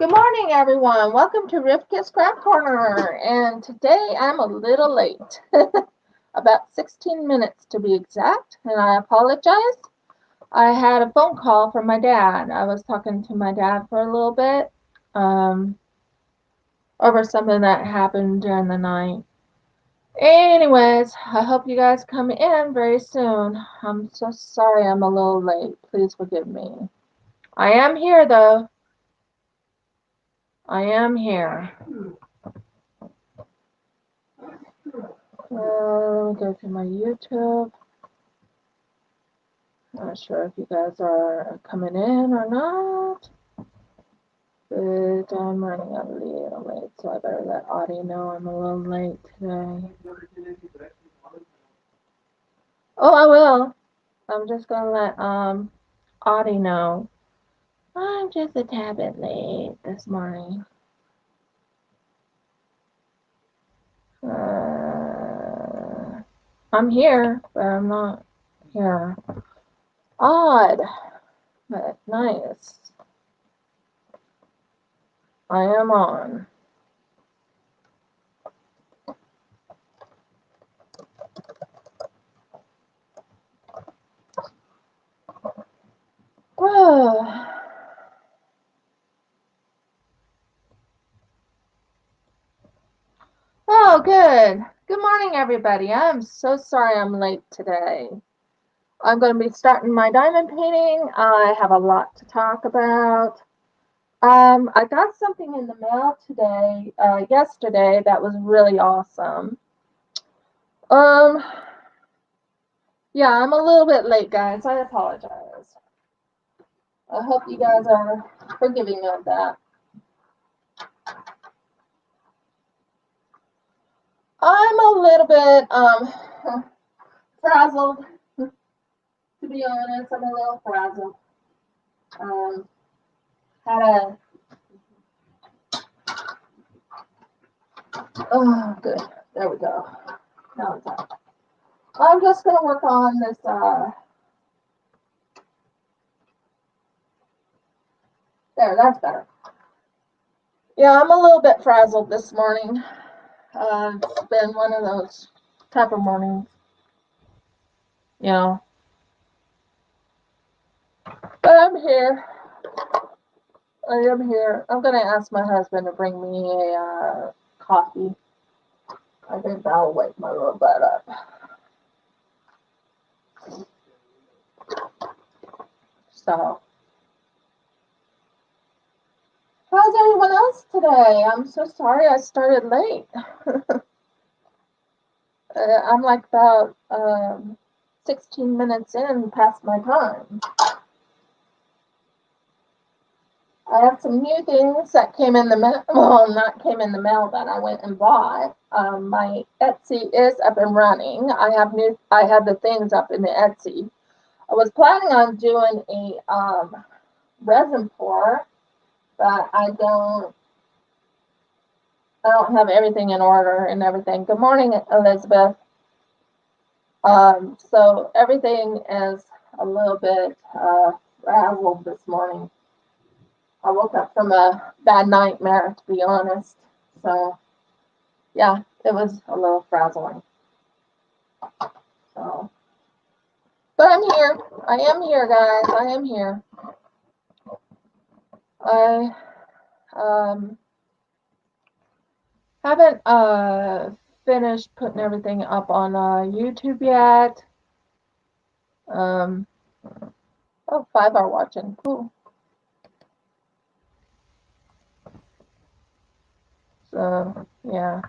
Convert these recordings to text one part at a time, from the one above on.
Good morning, everyone. Welcome to Rivka's Craft Corner. And today I'm a little late, about 16 minutes to be exact, and I apologize. I had a phone call from my dad. I was talking to my dad for a little bit over something that happened during the night. Anyways, I hope you guys come in very soon. I'm so sorry I'm a little late. Please forgive me. I am here, though. I am here. Let me go to my YouTube. Not sure if you guys are coming in or not, but I'm running a little late, so I better let Audie know I'm a little late today. Oh, I will. I'm just gonna let Audie know. I'm just a tad bit late this morning. I'm here, but I'm not here. Odd, but nice. I am on. Oh, good. Good morning, everybody. I'm so sorry I'm late today. I'm going to be starting my diamond painting. I have a lot to talk about. I got something in the mail today, yesterday, that was really awesome. Yeah, I'm a little bit late, guys. I apologize. I hope you guys are forgiving of that. I'm a little bit, frazzled. To be honest, I'm a little frazzled. Had a Oh, good. There we go. Now it's out. I'm just going to work on this. There, that's better. Yeah, I'm a little bit frazzled this morning. It's been one of those type of mornings, you know. But I'm here. I am here. I'm going to ask my husband to bring me a coffee. I think that'll wake my little butt up. So, how's everyone else today? I'm so sorry I started late. I'm like about 16 minutes in past my time. I have some new things that came in the mail. Well, not came in the mail, that I went and bought. My Etsy is up and running. I had the things up in the Etsy. I was planning on doing a resin pour, but I don't have everything in order and everything. Good morning, Elizabeth. So everything is a little bit frazzled this morning. I woke up from a bad nightmare, to be honest. So, yeah, it was a little frazzling. So, but I'm here. I am here, guys. I am here. I haven't finished putting everything up on YouTube yet. Oh, 5 are watching. Cool. So, yeah.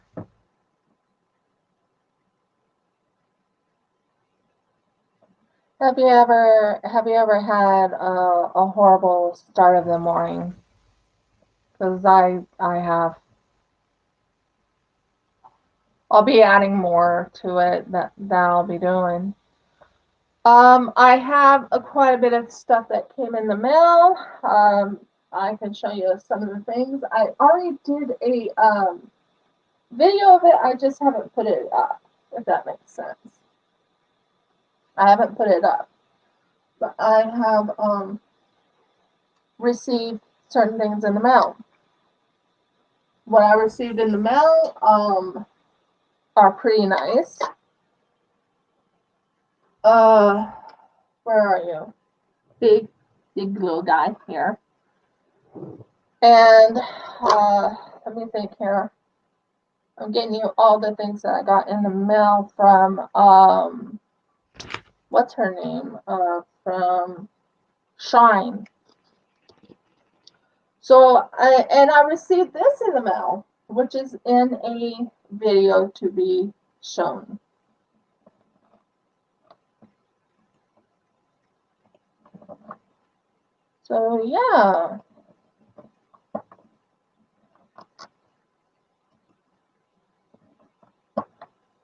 Have you ever had a horrible start of the morning? Because I have. I'll be adding more to it that I'll be doing. I have quite a bit of stuff that came in the mail. I can show you some of the things. I already did a video of it. I just haven't put it up, if that makes sense. I haven't put it up, but I have received certain things in the mail. what I received in the mail are pretty nice. Where are you? Big little guy here. And let me think here. I'm getting you all the things that I got in the mail from what's her name? From Shine. So I received this in the mail, which is in a video to be shown. So yeah.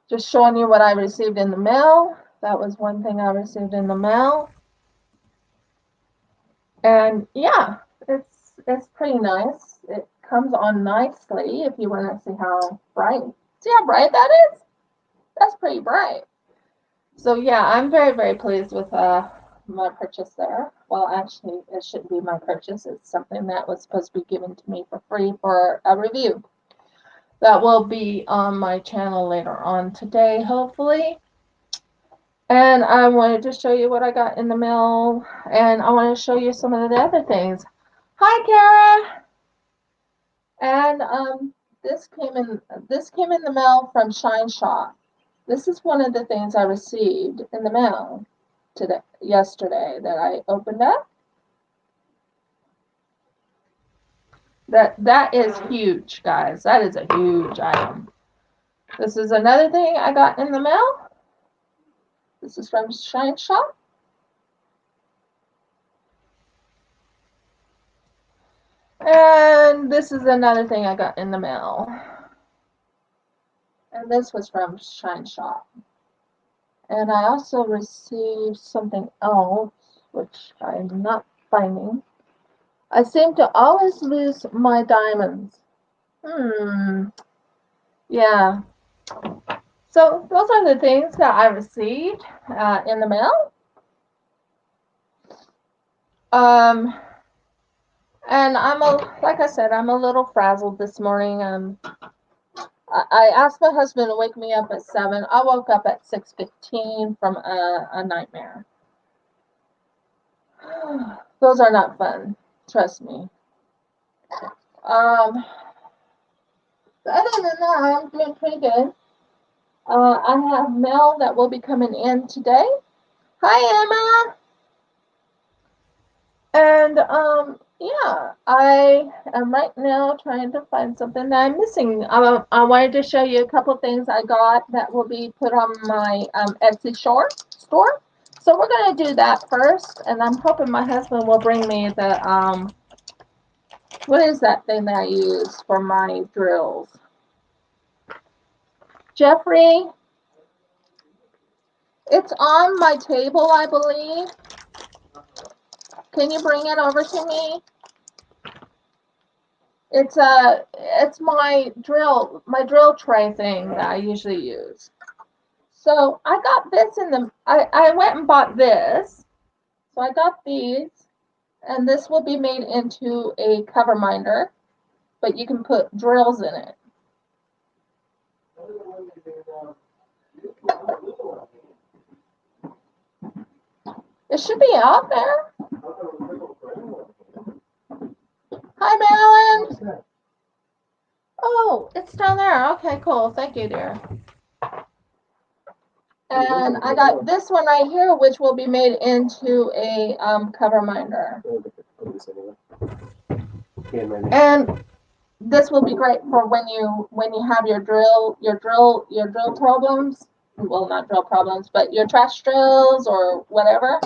Just showing you what I received in the mail. That was one thing I received in the mail. And yeah, it's pretty nice. It comes on nicely if you want to see how bright. See how bright that is? That's pretty bright. So yeah, I'm very, very pleased with my purchase there. Well, actually, it shouldn't be my purchase. It's something that was supposed to be given to me for free for a review. That will be on my channel later on today, hopefully. And I wanted to show you what I got in the mail, and I want to show you some of the other things. Hi, Kara. And this came in the mail from Shine Shop. This is one of the things I received in the mail yesterday that I opened up. That is huge, guys. That is a huge item. This is another thing I got in the mail. This is from Shine Shop. And this is another thing I got in the mail. And this was from Shine Shop. And I also received something else, which I'm not finding. I seem to always lose my diamonds. Yeah. So those are the things that I received in the mail. And like I said, I'm a little frazzled this morning. I asked my husband to wake me up at 7. I woke up at 6:15 from a nightmare. Those are not fun, trust me. Other than that, I'm doing pretty good. I have mail that will be coming in today. Hi, Emma. And yeah, I am right now trying to find something that I'm missing. I wanted to show you a couple of things I got that will be put on my Etsy store. So we're going to do that first, and I'm hoping my husband will bring me the what is that thing that I use for my drills? Jeffrey, it's on my table, I believe. Can you bring it over to me? It's my drill tray thing that I usually use. So I got this I went and bought this. So I got these, and this will be made into a cover minder, but you can put drills in it. It should be out there. Hi, Marilyn. Oh, it's down there. Okay, cool. Thank you, dear. And I got this one right here, which will be made into a cover minder. And this will be great for when you have your drill problems. Well, not drill problems, but your trash drills or whatever.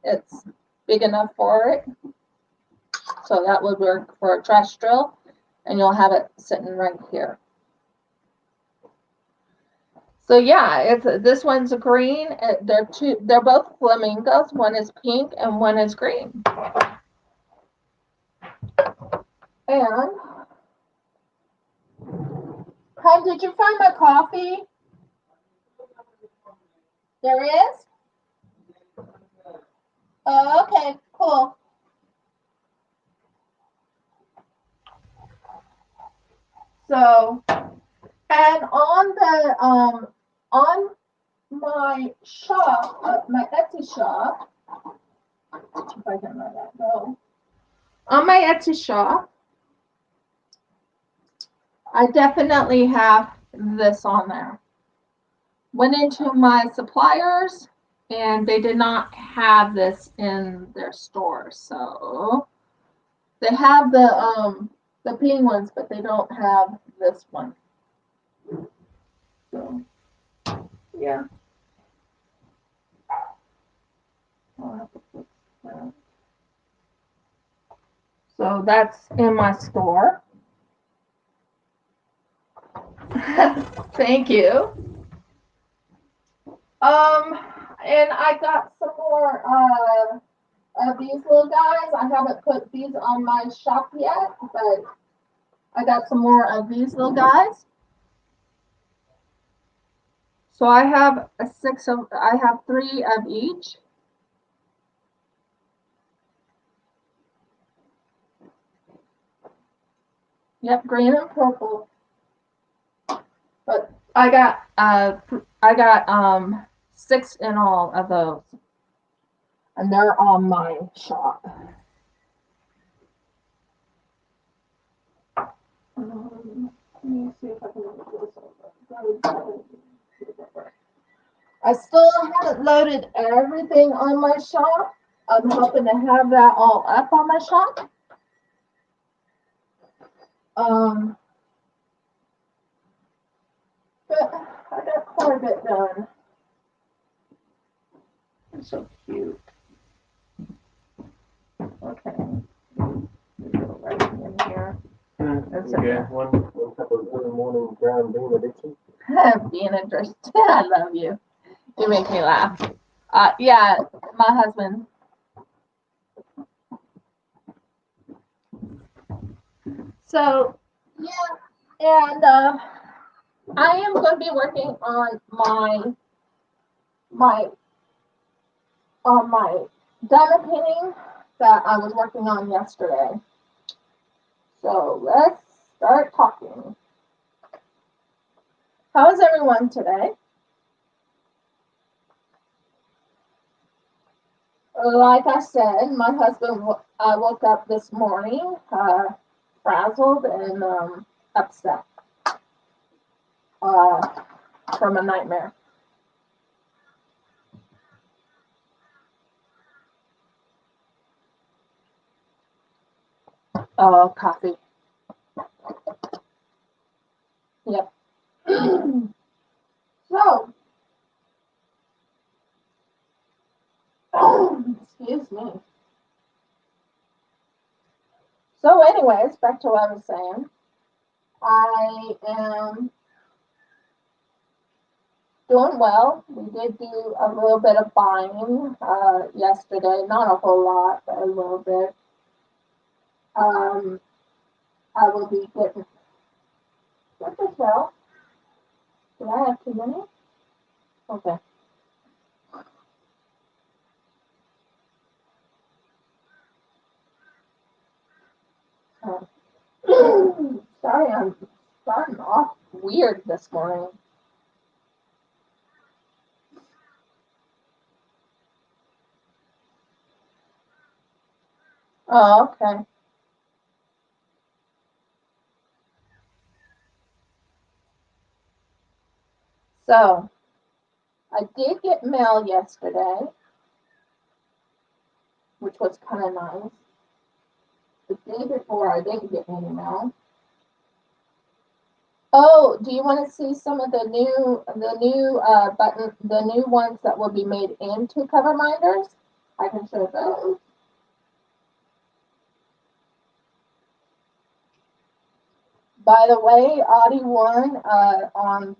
It's big enough for it. So that would work for a trash drill, and you'll have it sitting right here. So yeah, this one's a green. They're both flamingos. One is pink and one is green. And Craig, did you find my coffee? There is? Oh, okay, cool. So, and on my shop, my Etsy shop, if I can let that go. On my Etsy shop, I definitely have this on there. Went into my suppliers and they did not have this in their store. So they have the penguins, but they don't have this one. So yeah. I'll have to fix that. So that's in my store. Thank you. And I got some more of these little guys. I haven't put these on my shop yet, but I got some more of these little guys. So I have I have 3 of each. Yep, green and purple. But I got 6 in all of those. And they're on my shop. Let me see if I can look this over. I still haven't loaded everything on my shop. I'm hoping to have that all up on my shop. But I got quite a bit done. It's so cute. Okay. Right in here. Yeah, one cup of early morning ground bean addiction. Being interested. I love you. You make me laugh. Yeah, my husband. So, yeah, and I am going to be working on my my diamond painting that I was working on yesterday. So let's start talking. How is everyone today? Like I said, my husband woke up this morning frazzled and upset uh, from a nightmare. Oh, coffee. Yep. So, excuse me. So, anyways, back to what I was saying. I am doing well. We did do a little bit of buying yesterday. Not a whole lot, but a little bit. I will be getting. What the hell? Did I have too many? Okay. Sorry, I'm starting off weird this morning. Oh, okay. So, I did get mail yesterday, which was kind of nice. The day before, I didn't get any mail. Oh, do you want to see some of the new ones that will be made into cover minders? I can show those. By the way, Audie won on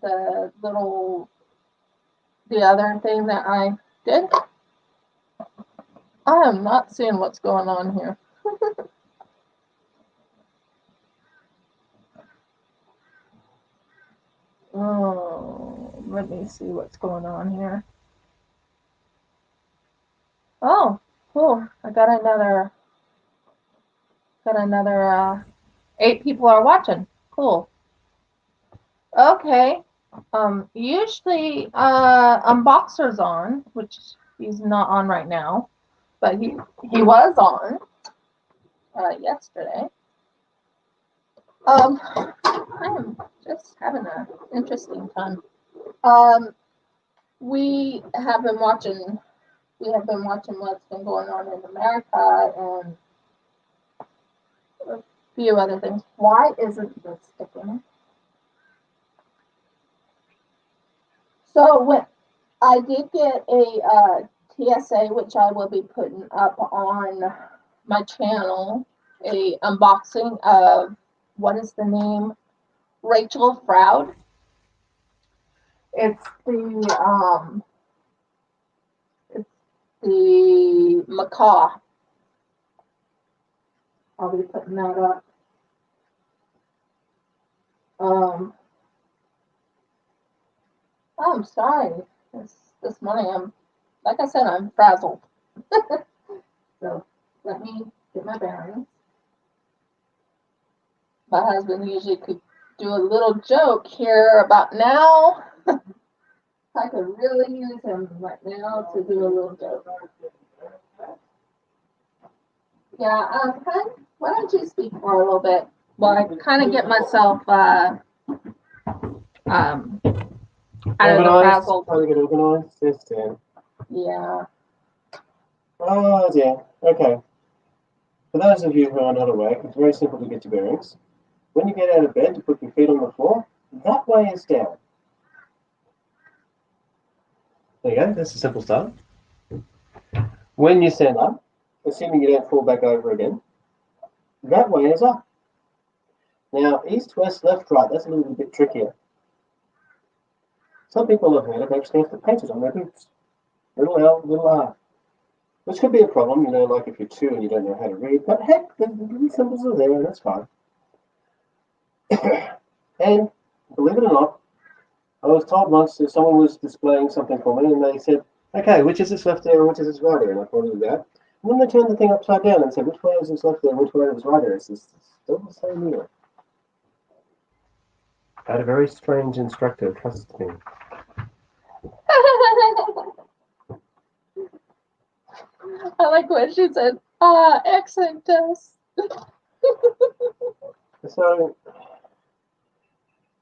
the other thing that I did. I am not seeing what's going on here. Oh, let me see what's going on here. Oh, cool. I got another 8 people are watching. Cool. Okay. Usually, Unboxer's on, which he's not on right now, but he was on yesterday. I am just having an interesting time. Um, we have been watching. We have been watching what's been going on in America and a few other things. Why isn't this sticking? So when I did get a TSA, which I will be putting up on my channel, a unboxing of what is the name? Rachel Froud. It's the macaw. I'll be putting that up. Um, I'm sorry. This morning like I said, I'm frazzled. So let me get my bearings. My husband usually could do a little joke here about now. I could really use him right now to do a little joke. Yeah, why don't you speak for a little bit while I kind of get myself out of the frazzled. Trying to get organized. Yes, dear. Yeah. Oh, dear. Okay. For those of you who are not awake, it's very simple to get your bearings. When you get out of bed, to put your feet on the floor, that way is down. There you go. That's a simple start. When you stand up, assuming you don't fall back over again, that way is up. Now, east, west, left, right, that's a little bit trickier. Some people have heard of actually have to paint it on their boots. Little L, little R. Which could be a problem, like if you're 2 and you don't know how to read, but heck, the little symbols are there and that's fine. And believe it or not, I was told once that someone was displaying something for me and they said, okay, which is this left ear and which is this right ear? And I pointed it out. And then they turned the thing upside down and said, which way is this left ear and which way is right ear? It's still the same ear. I had a very strange instructor, trust me. I like what she said. Accent test. So,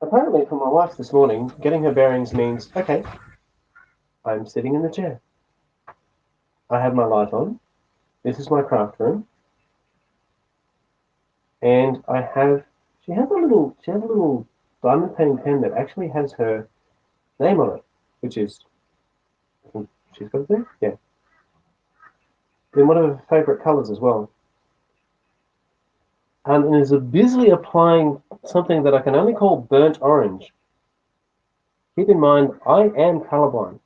apparently for my wife this morning, getting her bearings means, okay, I'm sitting in the chair. I have my light on. This is my craft room. And she has a little diamond painting pen that actually has her name on it, which is, I think she's got it there? Yeah. In one of her favourite colours as well. And is busily applying something that I can only call burnt orange. Keep in mind, I am colourblind.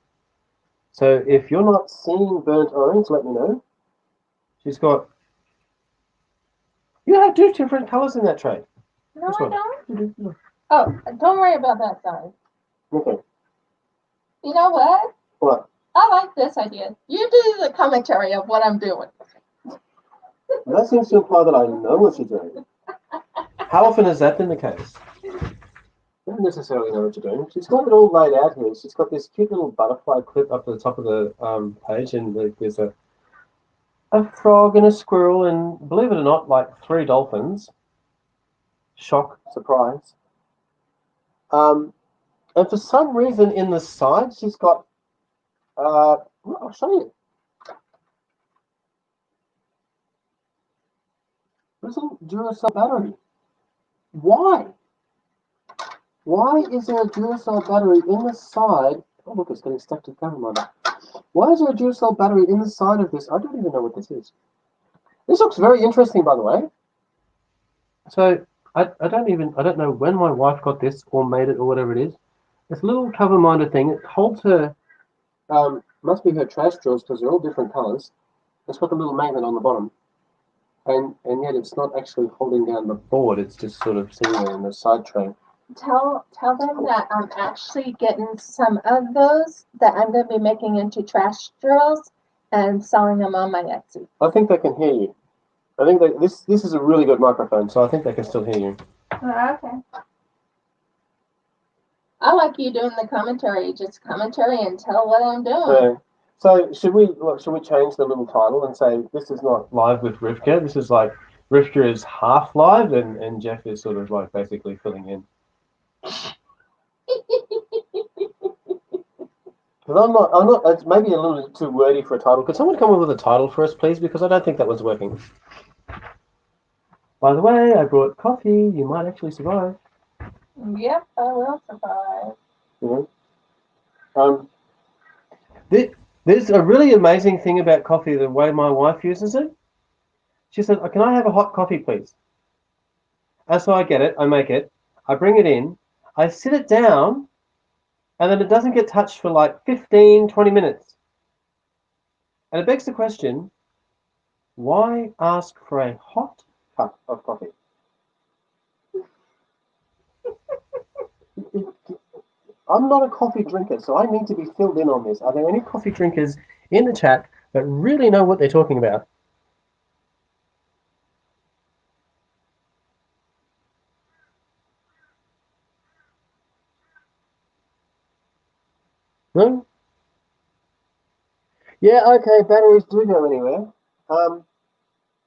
So if you're not seeing burnt orange, let me know. She's got... You have 2 different colours in that tray. No, I don't. Oh, don't worry about that side. Okay. You know what? What? I like this idea. You do the commentary of what I'm doing. That seems to imply that I know what you're doing. How often has that been the case? I don't necessarily know what you're doing. She's got it all laid out here. She's got this cute little butterfly clip up at the top of the page, and there's a frog and a squirrel, and believe it or not, like 3 dolphins. Shock, surprise. And for some reason in the side, she's got, I'll show you. Little Duracell battery. Why? Why is there a Duracell battery in the side? Oh look, it's getting stuck to the camera monitor. Why is there a Duracell battery in the side of this? I don't even know what this is. This looks very interesting, by the way. So I don't know when my wife got this or made it or whatever it is. This little cover minder thing, it holds her, must be her trash drawers because they're all different colors. It's got the little magnet on the bottom. And yet it's not actually holding down the board, it's just sort of sitting there in the side tray. Tell them that I'm actually getting some of those that I'm going to be making into trash drills and selling them on my Etsy. I think they can hear you. I think that this is a really good microphone, so I think they can still hear you. Okay. I like you doing the commentary. Just commentary and tell what I'm doing. So should we change the little title and say this is not live with Rivka? This is like Rivka is half live and Jeff is sort of like basically filling in. Because I'm not. It's maybe a little too wordy for a title. Could someone come up with a title for us, please? Because I don't think that was working. By the way, I brought coffee. You might actually survive. Yep, I will survive. There's a really amazing thing about coffee, the way my wife uses it. She said, "Can I have a hot coffee, please?" And so I get it, I make it, I bring it in, I sit it down, and then it doesn't get touched for like 15, 20 minutes. And it begs the question, why ask for a hot cup of coffee? I'm not a coffee drinker, so I need to be filled in on this. Are there any coffee drinkers in the chat that really know what they're talking about? No? Yeah, okay, batteries do go anywhere.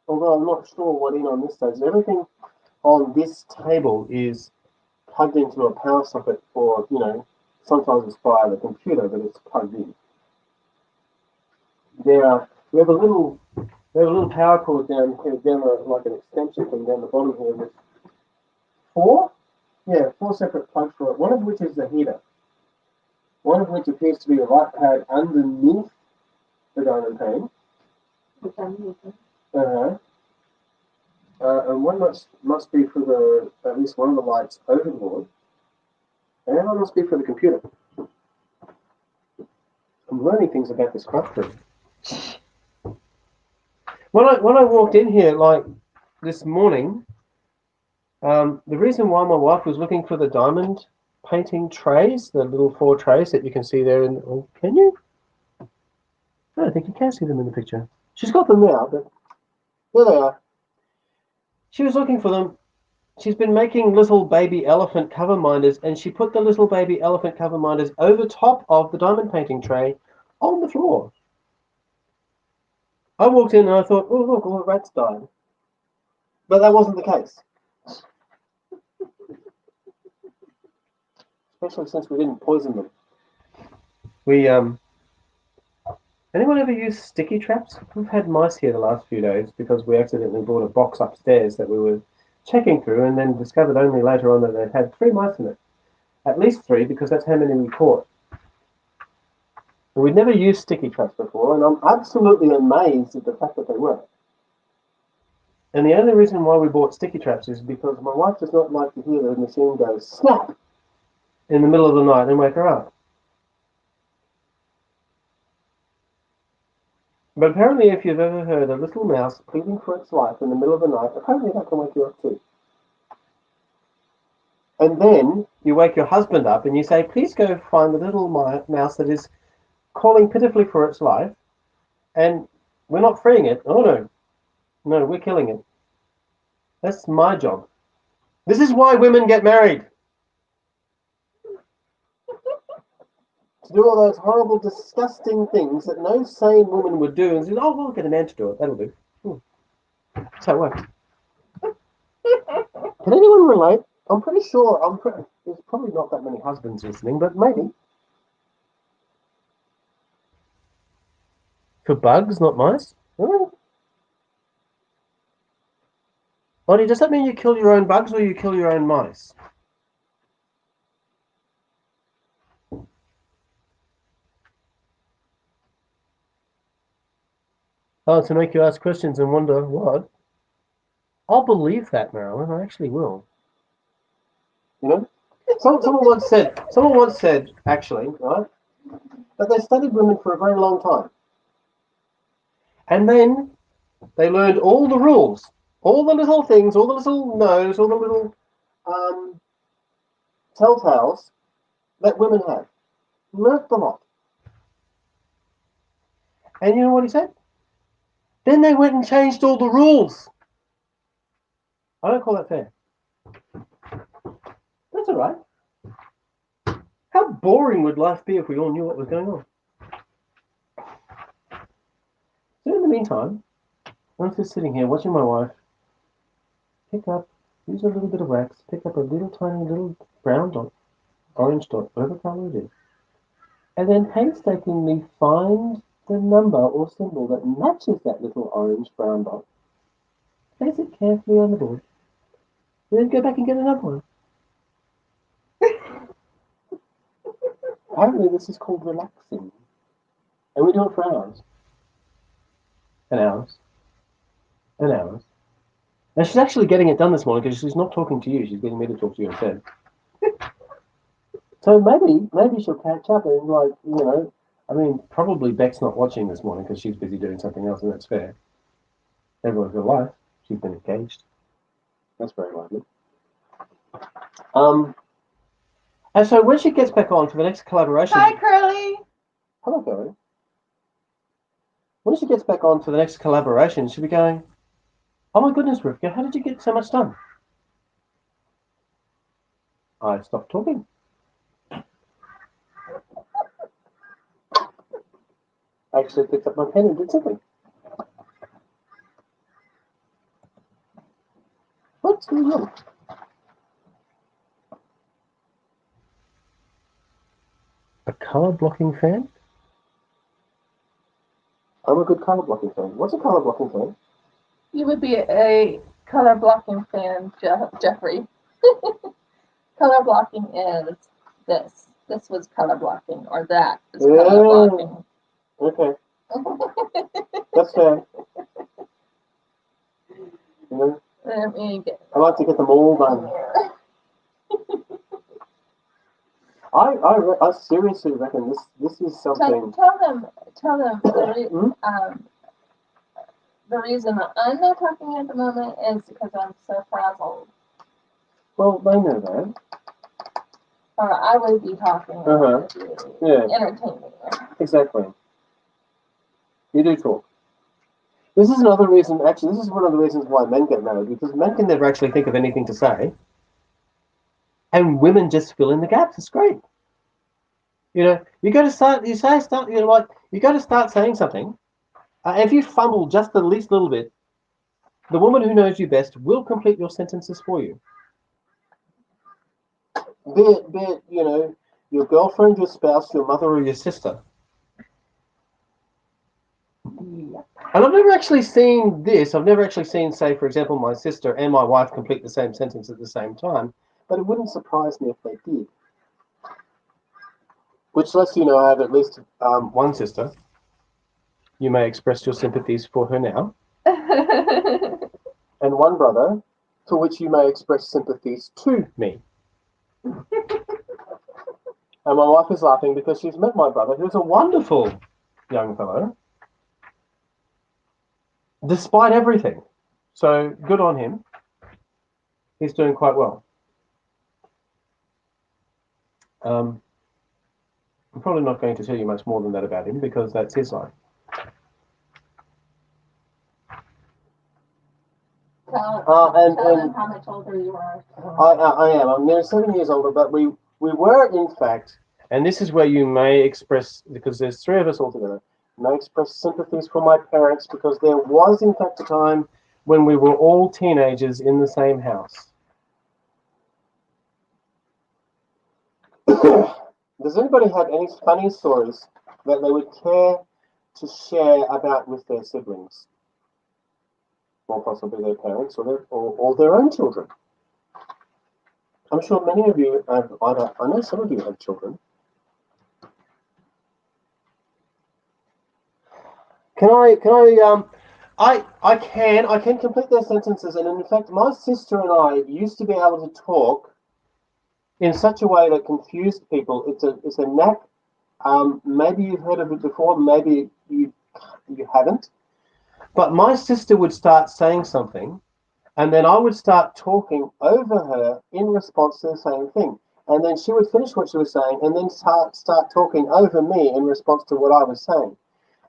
Although I'm not sure what in on this stage. Everything on this table is plugged into a power socket for, sometimes it's via the computer, but it's plugged in. We have a little power cord down here, like an extension thing down the bottom here with four separate plugs for it, one of which is the heater. One of which appears to be a light pad underneath the diamond pane. And one must be for at least one of the lights over the board. And one must be for the computer. I'm learning things about this craft room. When I walked in here, like this morning, the reason why my wife was looking for the diamond painting trays, the little 4 trays that you can see there can you? I don't think you can see them in the picture. She's got them now, but there they are. She was looking for them. She's been making little baby elephant cover minders, and she put the little baby elephant cover minders over top of the diamond painting tray on the floor. I walked in and I thought, oh look, all the rats died. But that wasn't the case. Especially since we didn't poison them. Anyone ever use sticky traps? We've had mice here the last few days because we accidentally brought a box upstairs that we were checking through and then discovered only later on that it had 3 mice in it. At least 3, because that's how many we caught. And we'd never used sticky traps before, and I'm absolutely amazed at the fact that they work. And the only reason why we bought sticky traps is because my wife does not like to hear the machine go snap in the middle of the night and wake her up. But apparently if you've ever heard a little mouse pleading for its life in the middle of the night, apparently that can wake you up too. And then you wake your husband up and you say, please go find the little mouse that is calling pitifully for its life, and we're not freeing it. Oh no, we're killing it. That's my job. This is why women get married. To do all those horrible, disgusting things that no sane woman would do and say, oh, we'll get a man to do it. That'll do. That's how it works. Can anyone relate? I'm pretty sure, there's probably not that many husbands listening, but maybe. For bugs, not mice? Oh. Bonnie, does that mean you kill your own bugs or you kill your own mice? Oh, to make you ask questions and wonder what? I'll believe that, Marilyn. I actually will. Someone once said, actually, right, that they studied women for a very long time. And then they learned all the rules, all the little things, all the little no's, all the little telltales that women have. Learned the lot. And you know what he said? Then they went and changed all the rules. I don't call that fair. That's all right. How boring would life be if we all knew what was going on? So in the meantime, I'm just sitting here watching my wife use a little bit of wax, pick up a little tiny little brown dot, orange dot, whatever color it is, and then painstakingly find the number or symbol that matches that little orange brown dot, place it carefully on the board, and then go back and get another one. Apparently this is called relaxing. And we do it for hours. And hours. And hours. And she's actually getting it done this morning because she's not talking to you, she's getting me to talk to you instead. So maybe she'll catch up and probably Beck's not watching this morning because she's busy doing something else, and that's fair. Everyone's got a life. She's been engaged. That's very likely. And so when she gets back on for the next collaboration... Hi, Curly! Hello, Curly. When she gets back on for the next collaboration, she'll be going, oh my goodness, Rivka, how did you get so much done? I stopped talking. I actually picked up my pen and did something. What's going on? A colour blocking fan? I'm a good colour blocking fan. What's a colour blocking fan? You would be a color blocking fan, Jeffrey. Color blocking is this. This was color blocking, or that is color blocking. Okay. That's fair. Let me get. I like to get them all done. I seriously reckon this is something. Tell them the reason that I'm not talking at the moment is because I'm so frazzled. Well, they know that. Or I would be talking. Yeah. Entertaining. Exactly. You do talk. This is another reason, actually, this is one of the reasons why men get married, because men can never actually think of anything to say. And women just fill in the gaps. It's great. You got to start, you got to start saying something. If you fumble just the least little bit, the woman who knows you best will complete your sentences for you. Be it, your girlfriend, your spouse, your mother, or your sister. And I've never actually seen this. I've never actually seen, say, for example, my sister and my wife complete the same sentence at the same time. But it wouldn't surprise me if they did. Which lets you know I have at least one sister. You may express your sympathies for her now. And one brother, to which you may express sympathies to me. And my wife is laughing because she's met my brother, who's a wonderful young fellow, despite everything. So good on him. He's doing quite well. I'm probably not going to tell you much more than that about him because that's his life. Tell them how much older you are. I am. I'm nearly 7 years older, but we were, in fact, and this is where you may express, because there's three of us all together, may express sympathies for my parents, because there was, in fact, a time when we were all teenagers in the same house. Does anybody have any funny stories that they would care to share about with their siblings? Or possibly their parents or their own children? I'm sure many of you have either, I know some of you have children. I can complete their sentences, and in fact my sister and I used to be able to talk in such a way that confused people. It's a knack. Maybe you've heard of it before, maybe you haven't. But my sister would start saying something, and then I would start talking over her in response to the same thing. And then she would finish what she was saying, and then start talking over me in response to what I was saying.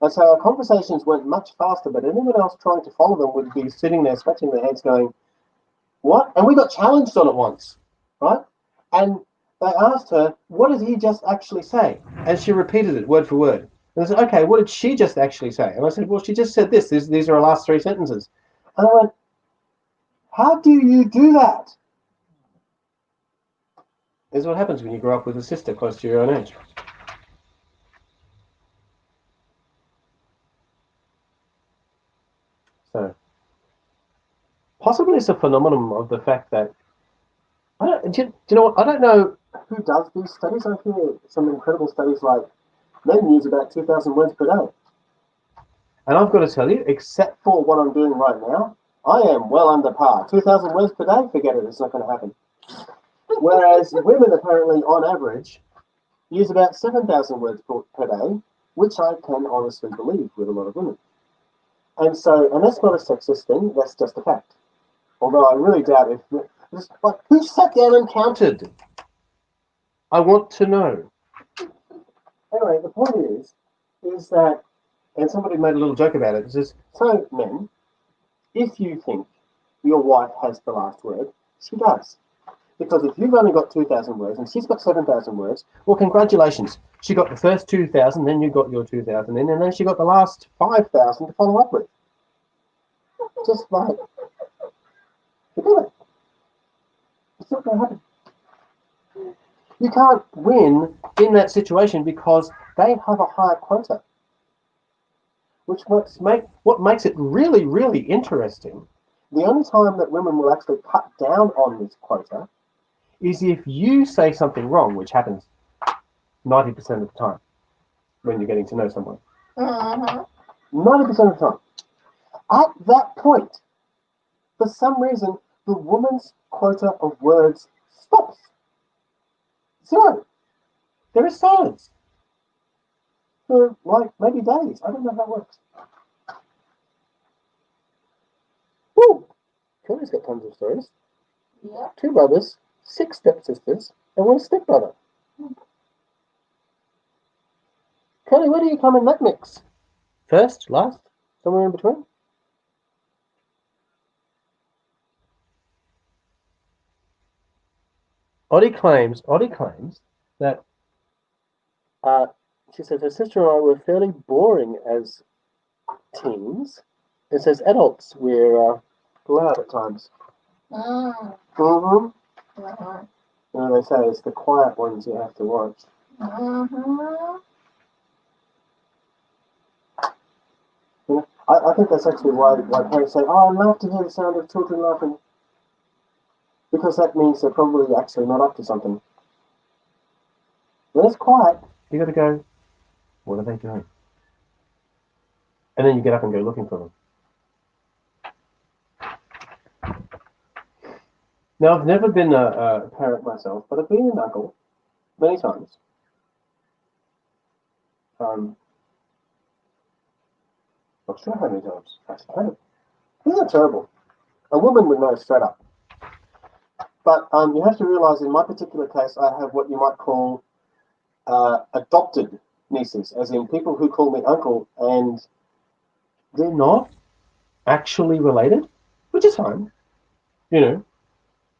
And so our conversations went much faster, but anyone else trying to follow them would be sitting there scratching their heads going, what? And we got challenged on it once, right? And they asked her, what did he just actually say? And she repeated it word for word. And I said, okay, what did she just actually say? And I said, well, she just said this. These are her last 3 sentences. And I went, how do you do that? This is what happens when you grow up with a sister close to your own age. So, possibly it's a phenomenon of the fact that, do you know what? I don't know who does these studies. I hear some incredible studies like men use about 2,000 words per day. And I've got to tell you, except for what I'm doing right now, I am well under par. 2,000 words per day, forget it, it's not going to happen. Whereas women apparently, on average, use about 7,000 words per day, which I can honestly believe with a lot of women. And so, and that's not a sexist thing, that's just a fact. Although I really doubt if, like, who sat down and counted? I want to know. Anyway, the point is that, and somebody made a little joke about it, it says, so men, if you think your wife has the last word, she does. Because if you've only got 2,000 words and she's got 7,000 words, well, congratulations. She got the first 2,000, then you got your 2,000 in, and then she got the last 5,000 to follow up with. Just like, forget it. It's not going to happen. You can't win in that situation because they have a higher quota. What makes it really, really interesting, the only time that women will actually cut down on this quota is if you say something wrong, which happens 90% of the time when you're getting to know someone. 90% of the time. At that point, for some reason, the woman's quota of words stops. 0. There is silence. For like maybe days. I don't know how it works. Woo! Kelly's got tons of stories. Yeah. 2 brothers, 6 stepsisters, and 1 stepbrother. Kelly, where do you come in that mix? First, last, somewhere in between? Oddie claims that she said her sister and I were fairly boring as teens. It says adults we're loud at times. Mm-hmm. You know, they say it's the quiet ones you have to watch. You know, I think that's actually why parents say, oh, I love to hear the sound of children laughing. Because that means they're probably actually not up to something. When it's quiet, you got to go, what are they doing? And then you get up and go looking for them. Now, I've never been a parent myself, but I've been an uncle many times. Not sure how many times. Actually, isn't that terrible? A woman would know straight up. But you have to realize in my particular case, I have what you might call adopted nieces, as in people who call me uncle, and they're not actually related, which is fine, you know,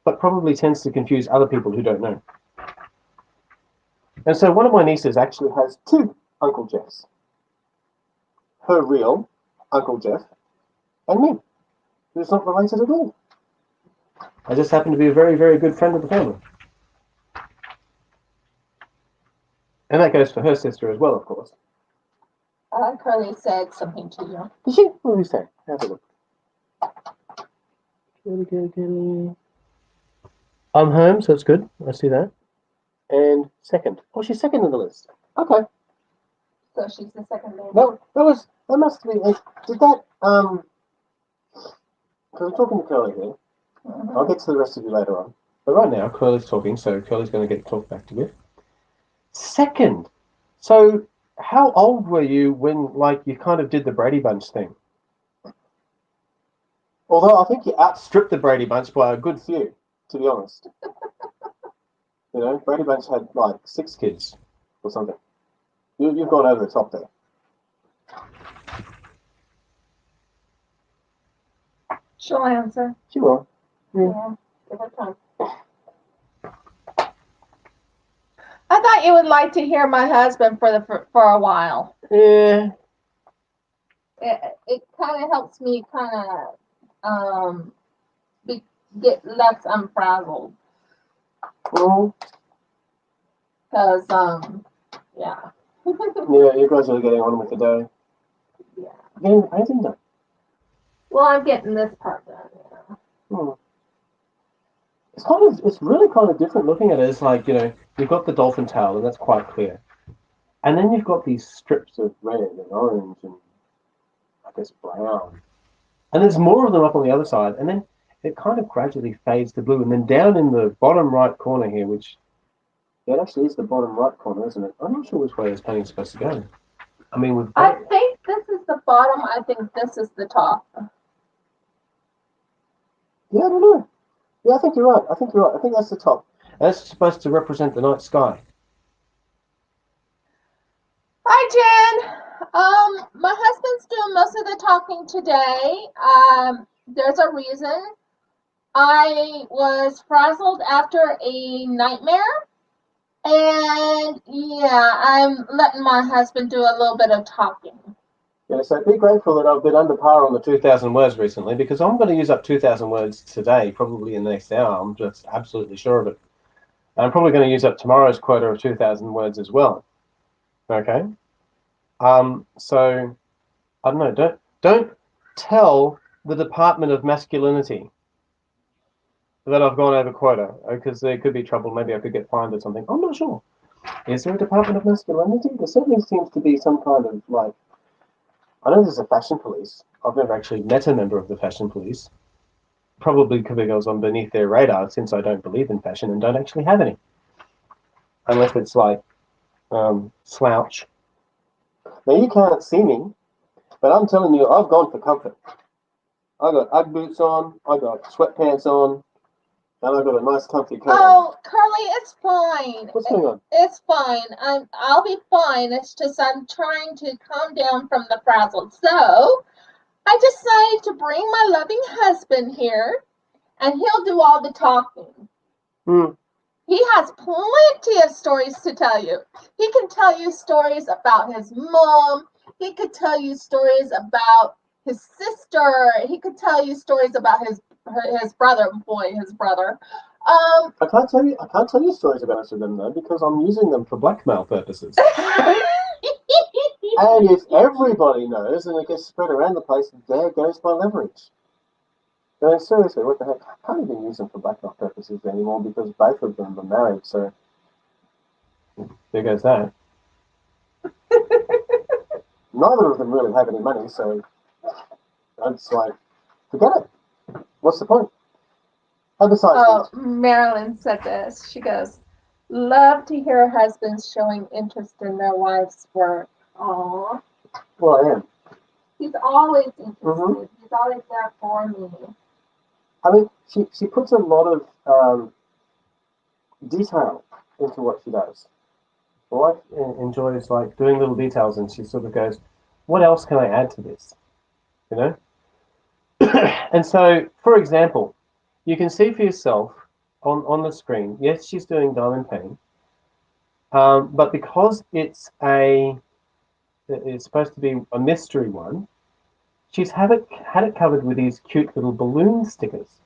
but probably tends to confuse other people who don't know. And so one of my nieces actually has 2 Uncle Jeffs. Her real Uncle Jeff and me, who's not related at all. I just happen to be a very, very good friend of the family. And that goes for her sister as well, of course. Carly said something to you. Did she? What did you say? Have a look. Kelly. I'm home, so it's good. I see that. And second. Oh, she's second in the list. Okay. So she's the second baby. No, that must be. Did that? Because I'm talking to Curly here. I'll get to the rest of you later on. But right now, Curly's talking, so Curly's going to get talked back to with. Second. So, how old were you when, like, you kind of did the Brady Bunch thing? Although I think you outstripped the Brady Bunch by a good few, to be honest. You know, Brady Bunch had like 6 kids or something. You've gone over the top there. She'll answer. She will. Yeah. Give her time. I thought you would like to hear my husband for a while. Yeah. It kind of helps me be, get less unfrazzled. Well, Because yeah. yeah, you guys are getting on with the day. Yeah. Getting the painting done. Well, I'm getting this part done. Yeah. Hmm. It's really kind of different looking at it. It's like, you've got the dolphin tail, and that's quite clear. And then you've got these strips of red and orange and I guess brown. And there's more of them up on the other side. And then it kind of gradually fades to blue. And then down in the bottom right corner here, which it actually is the bottom right corner, isn't it? I'm not sure which way this painting's supposed to go. I mean, I think this is the bottom. I think this is the top. Yeah, I don't know. Yeah, I think you're right. I think that's the top. And that's supposed to represent the night sky. Hi, Jen. My husband's doing most of the talking today. There's a reason. I was frazzled after a nightmare. And yeah, I'm letting my husband do a little bit of talking. Yeah, so be grateful that I've been under par on the 2,000 words recently, because I'm going to use up 2,000 words today, probably in the next hour. I'm just absolutely sure of it. And I'm probably going to use up tomorrow's quota of 2,000 words as well. Okay. So I don't know. Don't tell the Department of Masculinity that I've gone over quota, because there could be trouble. Maybe I could get fined or something. I'm not sure. Is there a Department of Masculinity? There certainly seems to be some kind of like. I know there's a fashion police. I've never actually met a member of the fashion police. Probably because I'm beneath their radar, since I don't believe in fashion and don't actually have any. Unless it's like slouch. Now you can't see me, but I'm telling you, I've gone for comfort. I got UGG boots on, I got sweatpants on, and I got a nice comfy coat. Oh, Carly, it's fine. What's going on? It's fine. I'll be fine. It's just I'm trying to calm down from the frazzled. So I decided to bring my loving husband here, and he'll do all the talking. Hmm. He has plenty of stories to tell you. He can tell you stories about his mom. He could tell you stories about his sister. He could tell you stories about his brother. Boy, his brother. I can't tell you stories about most of them though, because I'm using them for blackmail purposes. And if everybody knows and it gets spread around the place, there goes my leverage. No, seriously, what the heck? I can't even use them for blackmail purposes anymore because both of them are married, so there goes that. Neither of them really have any money, so it's like, forget it. What's the point? And besides, Marilyn said this. She goes, "Love to hear husbands showing interest in their wives' work." Aww. Well, I am. He's always interested. Mm-hmm. He's always there for me. I mean, she puts a lot of detail into what she does. My wife enjoys like doing little details, and she sort of goes, "What else can I add to this?" You know. And so, for example, you can see for yourself on the screen. Yes, she's doing diamond painting, but because it's supposed to be a mystery one, she's had it covered with these cute little balloon stickers.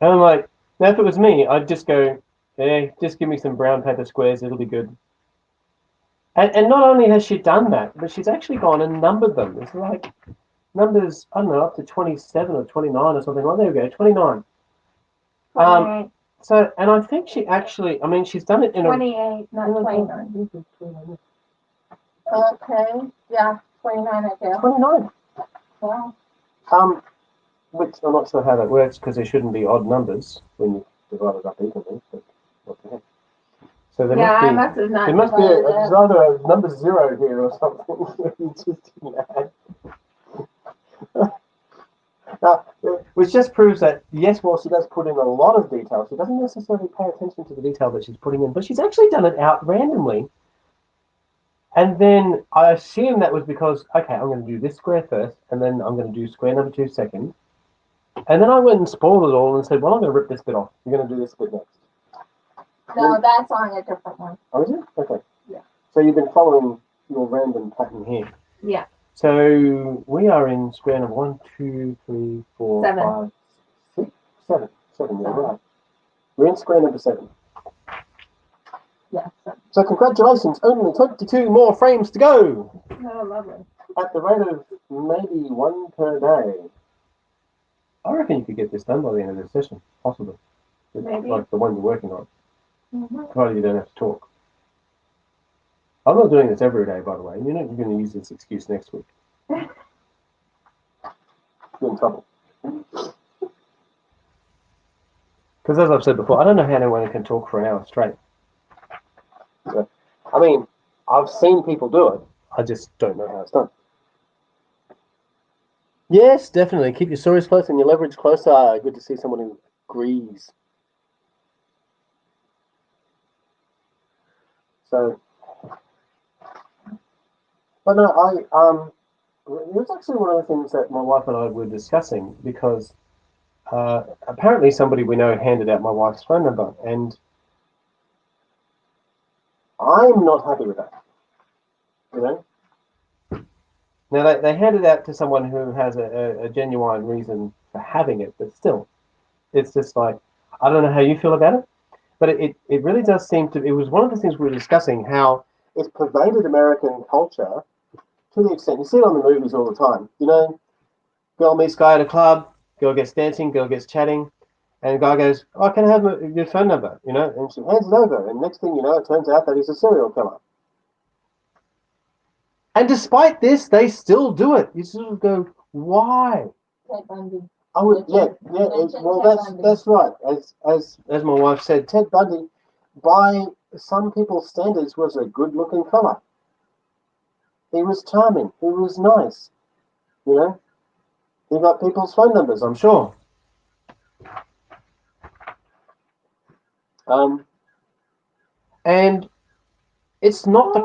And I'm like, now if it was me, I'd just go, hey, just give me some brown paper squares, it'll be good. And not only has she done that, but she's actually gone and numbered them. It's like numbers, I don't know, up to 27 or 29 or something. Oh, there we go, 29. And I think she actually, I mean, she's done it in 28, not 29. Okay, yeah, 29, I guess. 29. Wow. Which I'm not sure how that works because there shouldn't be odd numbers when you divide it up evenly, but what the heck. So there must be, there must be either a number 0 here or something. You just didn't add. Which just proves that, yes, while she does put in a lot of detail, she doesn't necessarily pay attention to the detail that she's putting in, but she's actually done it out randomly. And then I assume that was because, okay, I'm going to do this square first, and then I'm going to do square number 2 second. And then I went and spoiled it all and said, well, I'm going to rip this bit off. You're going to do this bit next. No, that's on a different one. Oh, is it? Okay. Yeah. So you've been following your random pattern here. Yeah. So we are in square number 1, 2, 3, 4, Seven. 5, 6, 7. 7, you're right. We're in square number 7. Yeah. So congratulations, only 22 more frames to go. Oh, lovely. At the rate of maybe 1 per day. I reckon you could get this done by the end of this session, possibly. Maybe. Like the one you're working on. Mm-hmm. Provided you don't have to talk. I'm not doing this every day, by the way. You're not going to use this excuse next week. You're in trouble. Because as I've said before, I don't know how anyone can talk for an hour straight. So, I mean, I've seen people do it. I just don't know how it's done. Yes, definitely. Keep your stories close and your leverage closer. Good to see someone who agrees. So, but no, it was actually one of the things that my wife and I were discussing because apparently somebody we know handed out my wife's phone number, and I'm not happy with that. You know. Now they hand it out to someone who has a genuine reason for having it, but still, it's just like I don't know how you feel about it, but it really does seem to. It was one of the things we were discussing how it's pervaded American culture to the extent you see it on the movies all the time. You know, girl meets guy at a club, girl gets dancing, girl gets chatting, and the guy goes, "Oh, can I have your phone number?" You know, and she hands it over, and next thing you know, it turns out that he's a serial killer. And despite this, they still do it. You sort of go, why? Ted Bundy. I would, that's right. As my wife said, Ted Bundy, by some people's standards, was a good-looking fella. He was charming. He was nice. You know, he got people's phone numbers, I'm sure. And it's not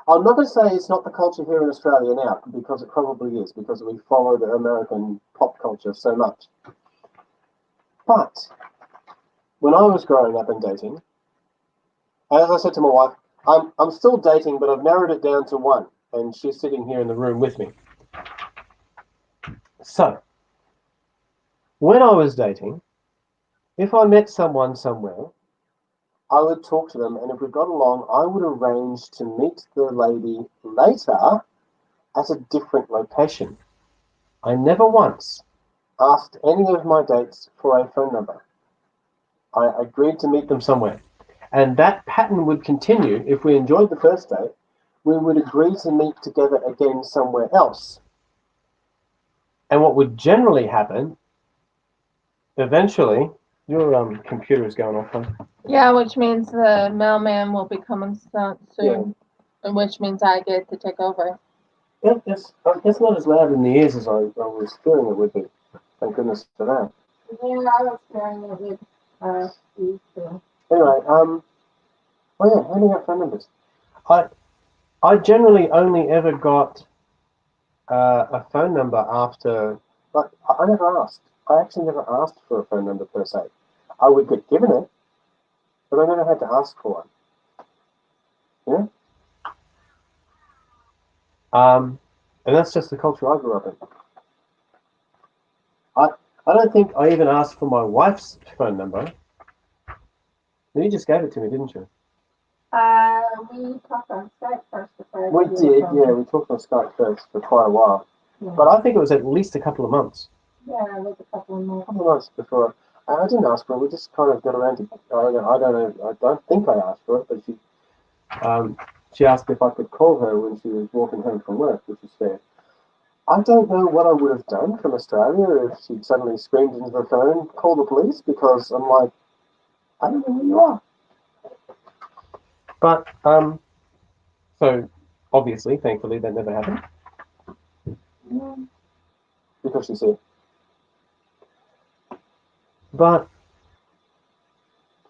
I'm not going to say it's not the culture here in Australia now, because it probably is, because we follow the American pop culture so much. But when I was growing up and dating, as I said to my wife, I'm still dating, but I've narrowed it down to one, and she's sitting here in the room with me. So, when I was dating, if I met someone somewhere, I would talk to them, and if we got along, I would arrange to meet the lady later at a different location. I never once asked any of my dates for a phone number. I agreed to meet them somewhere. And that pattern would continue. If we enjoyed the first date, we would agree to meet together again somewhere else. And what would generally happen, eventually, your computer is going off, huh? Yeah, which means the mailman will be coming soon, and which means I get to take over. Yeah, that's not as loud in the ears as I was fearing it would be. Thank goodness for that. Yeah, I was fearing it with Steve too. Anyway, oh yeah, handing out phone numbers. I generally only ever got a phone number after, like, I never asked. I actually never asked for a phone number per se. I would get given it, but I never had to ask for one. Yeah? And that's just the culture I grew up in. I don't think I even asked for my wife's phone number. You just gave it to me, didn't you? We talked on Skype first before. We did, yeah. We talked on Skype first for quite a while. Yeah. But I think it was at least a couple of months. Yeah, it was a couple of months. A couple of months before. I didn't ask for it. We just kind of got around to. I don't know. I don't think I asked for it, but she asked if I could call her when she was walking home from work, which is fair. I don't know what I would have done from Australia if she'd suddenly screamed into the phone, call the police, because I'm like, I don't know who you are. But so obviously, thankfully, that never happened. Yeah. Because she's here. But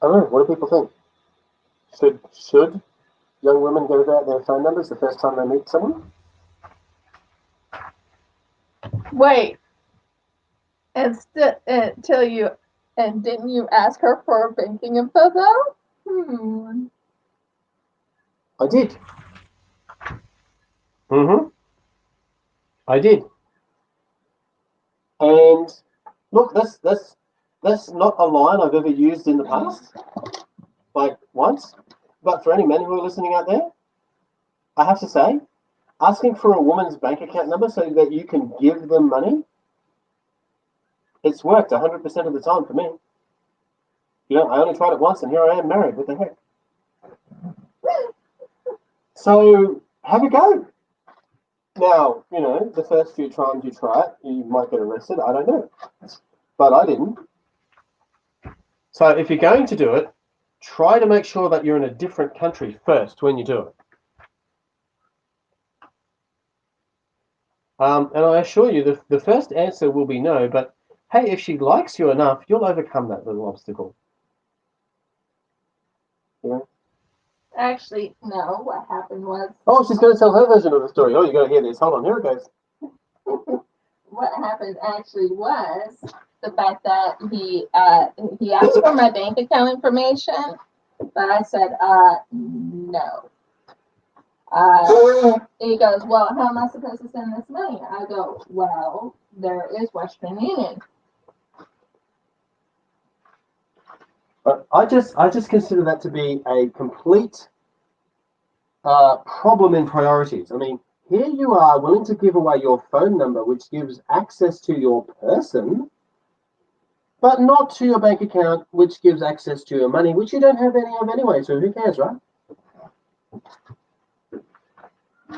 I don't know. What do people think? Should young women give out their phone numbers the first time they meet someone? Wait, until you And didn't you ask her for banking info though? I did. I did. And look, that's not a line I've ever used in the past, like once. But for any men who are listening out there, I have to say, asking for a woman's bank account number so that you can give them money, it's worked 100% of the time for me. You know, I only tried it once, and here I am married. What the heck? So have a go. Now, you know, the first few times you try it, you might get arrested. I don't know, but I didn't. So if you're going to do it, try to make sure that you're in a different country first when you do it. And I assure you, the first answer will be no, but hey, if she likes you enough, you'll overcome that little obstacle. Yeah. Actually, no. What happened was. Oh, she's going to tell her version of the story. Oh, you got to hear this. Hold on, here it goes. What happened actually was the fact that he asked for my bank account information, but I said no. He goes, well, how am I supposed to send this money? I go, well, there is Western Union. I just consider that to be a complete problem in priorities. I mean, here you are willing to give away your phone number, which gives access to your person, but not to your bank account, which gives access to your money, which you don't have any of anyway, so who cares, right?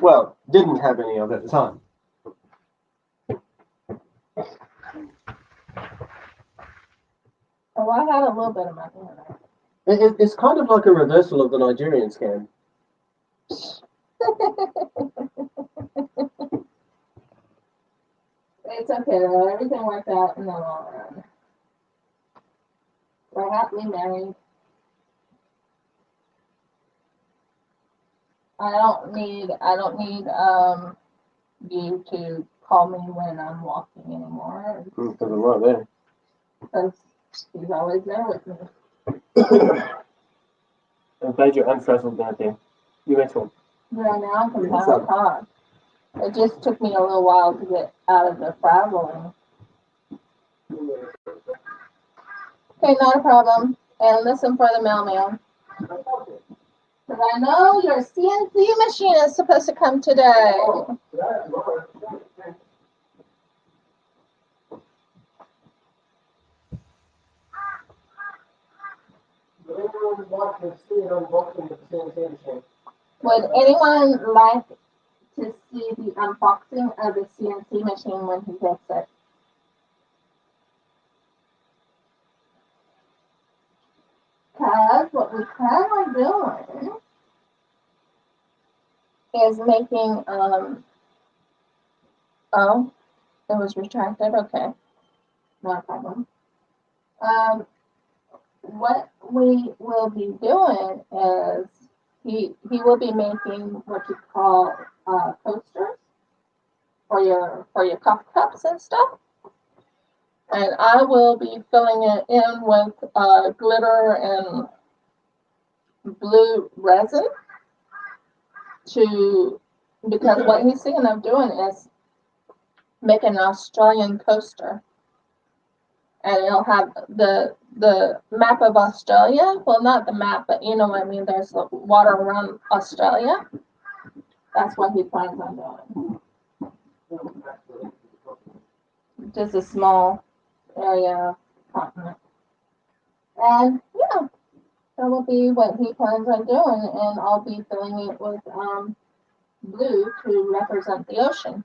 Well, didn't have any of at the time. Oh, I had a little bit of money in it. It's kind of like a reversal of the Nigerian scam. It's okay though. Everything worked out in the long run. We're happily married. I don't need you to call me when I'm walking anymore. Because I'm right there. Because he's always there with me. I'm glad you're unfrazzled down there. You went home. Right now I can talk. It just took me a little while to get out of the frazzling. Okay, not a problem. And listen for the mailman. Because I know your CNC machine is supposed to come today. Would anyone like to see the unboxing of the CNC machine when he gets it? Because what we plan on doing is making, oh, it was retracted, okay, no problem. What we will be doing is he will be making what you call coasters for your coffee cups and stuff. And I will be filling it in with glitter and blue resin because what he's thinking of doing is making an Australian coaster. And it'll have the map of Australia. Well, not the map, but you know what I mean. There's water around Australia. That's what he plans on doing. Just a small area of continent. And yeah, that will be what he plans on doing. And I'll be filling it with blue to represent the ocean.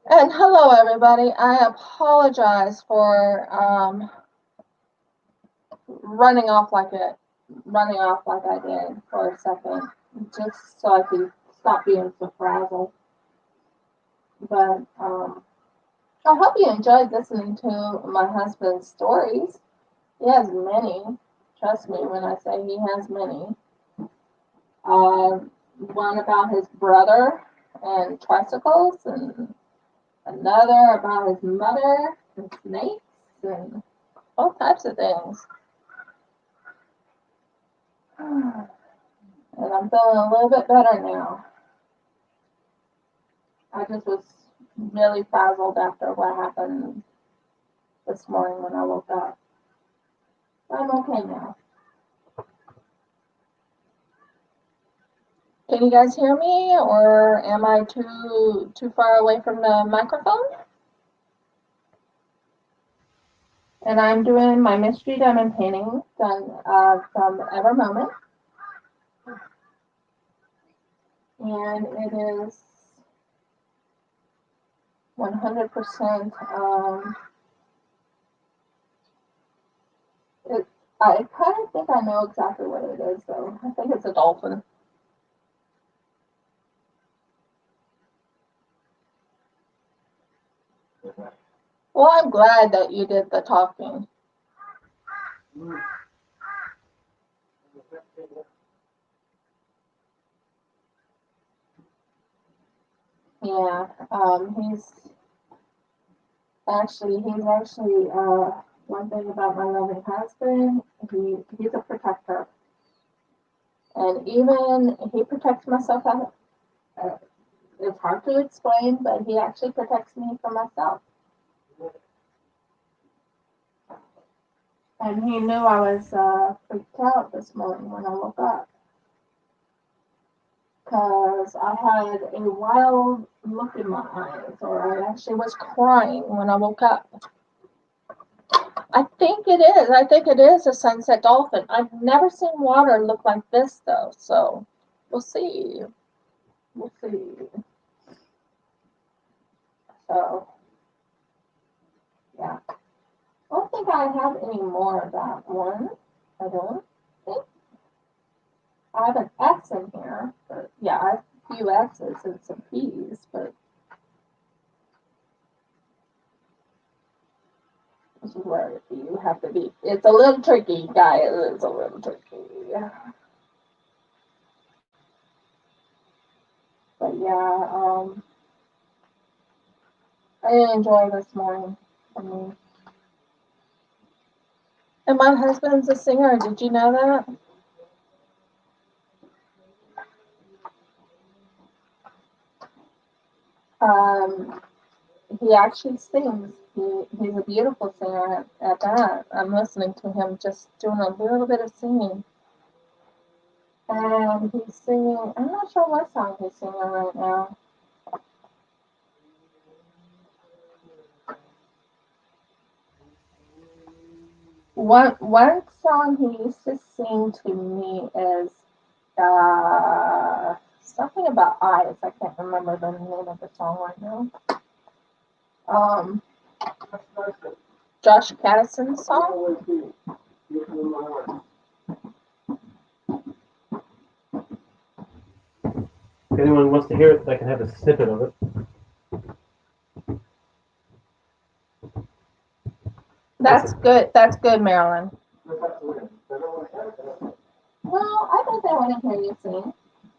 And hello, everybody. I apologize for running off like I did for a second, just so I could stop being so frazzled. But I hope you enjoyed listening to my husband's stories. He has many. Trust me when I say he has many. One about his brother and tricycles, and another about his mother and snakes. and all types of things. And I'm feeling a little bit better now. I just was really frazzled after what happened this morning when I woke up. I'm okay now. Can you guys hear me, or am I too far away from the microphone? And I'm doing my mystery diamond painting done from Evermoment. And it is 100%, I kind of think I know exactly what it is, though. I think it's a dolphin. Well, I'm glad that you did the talking. Yeah, he's actually, one thing about my loving husband, he's a protector. And even he protects myself out. It's hard to explain, but he actually protects me from myself. And he knew I was freaked out this morning when I woke up. Because I had a wild look in my eyes, or I actually was crying when I woke up. I think it is. I think it is a sunset dolphin. I've never seen water look like this, though, so we'll see. We'll see. So, yeah. I don't think I have any more of that one. I don't think. I have an X in here, but yeah, I have a few X's and some P's, but this is where you have to be. It's a little tricky, guys. It's a little tricky. But yeah, I enjoy this morning. I mean, and my husband's a singer. Did you know that? He actually sings. He's a beautiful singer at that. I'm listening to him just doing a little bit of singing. And he's singing, I'm not sure what song he's singing right now. One song he used to sing to me is something about eyes. I can't remember the name of the song right now. Josh Caddison's song. If anyone wants to hear it, I can have a snippet of it. That's good. That's good, Marilyn. Well, I think they want to hear you sing.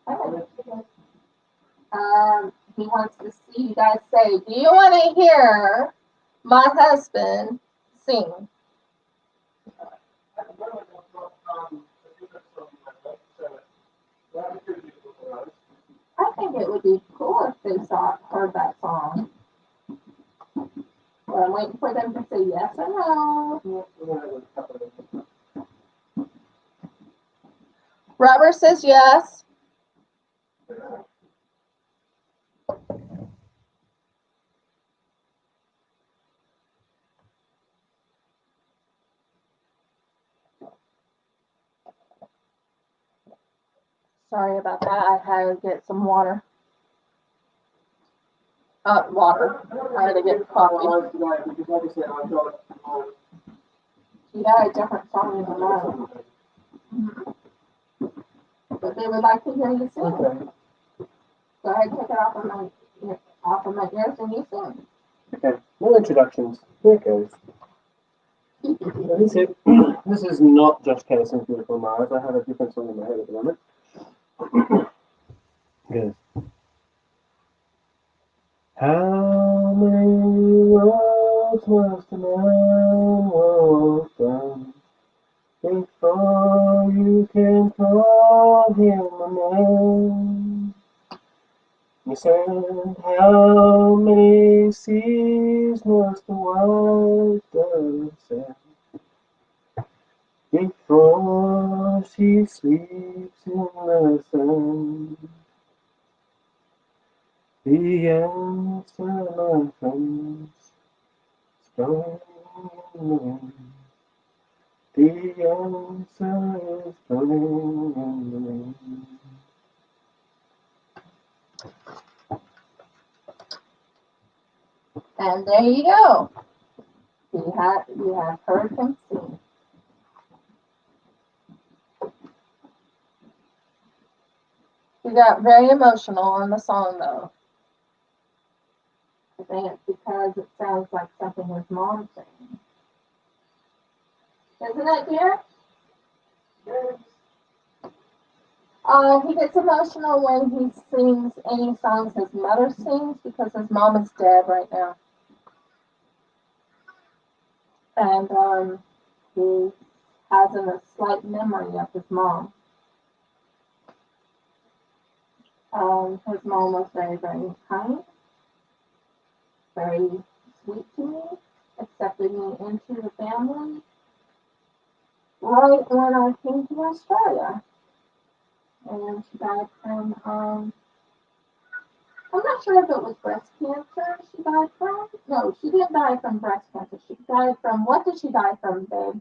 I think it's good. He wants to see you guys say, do you want to hear my husband sing? I think it would be cool if they heard that song. Well, I'm waiting for them to say yes or no. Robert says yes. Sorry about that. I had to get some water. Water. I had to get coffee. You got a different song in the mind. But they would like to hear you sing. Okay. Go ahead and take it off of my ears and you sing. Okay, no introductions. Here it goes. This is not Josh Caddison's Beautiful Mars. I have a different song in my head at the moment. Yes. How many worlds must a man He said, how many seas must the white dove sail before she sleeps in the sun? The answer, my friends, is going in the wind. The answer is going in the wind. And there you go. You have heard him sing. He got very emotional on the song, though. I think it's because it sounds like something his mom sang. Isn't it, dear? He gets emotional when he sings any songs his mother sings because his mom is dead right now. And he has a slight memory of his mom. His mom was very, very kind, very sweet to me, accepted me into the family right when I came to Australia. And she died from, I'm not sure if it was breast cancer she died from. No, she didn't die from breast cancer. She died from, what did she die from, babe?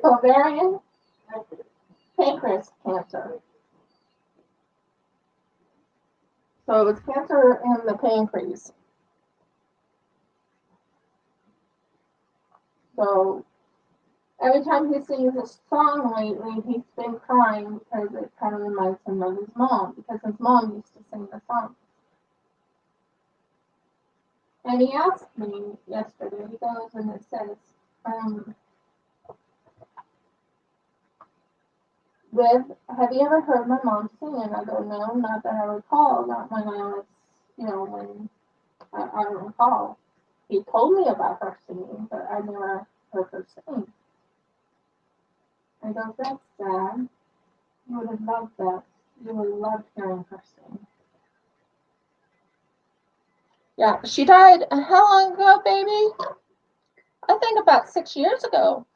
Ovarian? Pancreas cancer. So it was cancer in the pancreas. So every time he sings a song lately, he's been crying because it kind of reminds him of his mom, because his mom used to sing the song. And he asked me yesterday, he goes and it says, have you ever heard my mom sing? And I go, no, not that I recall, not when I was, when I don't recall. He told me about her singing, but I never heard her sing. I go, that's sad. You would have loved that. You would have loved hearing her sing. Yeah, she died how long ago, baby? I think about 6 years ago.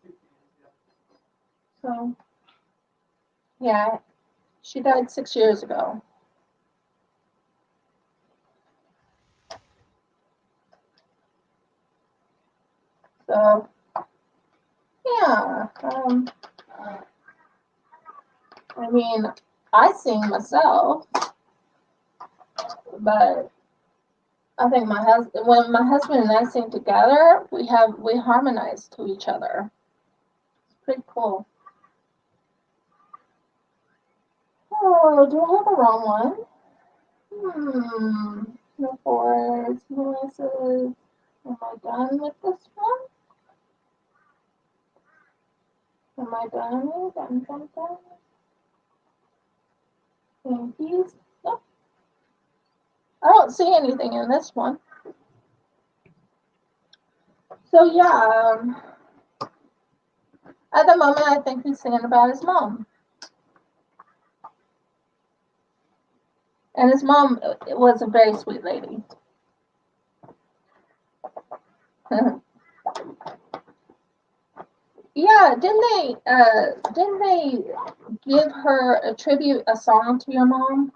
So, yeah, she died 6 years ago. So, yeah, I mean, I sing myself, but I think when my husband and I sing together, we harmonize to each other. It's pretty cool. Oh, do I have the wrong one? No fours, no aces. Am I done with this one? Am I done? Done. Yankees? Nope. I don't see anything in this one. So yeah, at the moment I think he's singing about his mom. And his mom was a very sweet lady. Yeah, didn't they give her a song to your mom?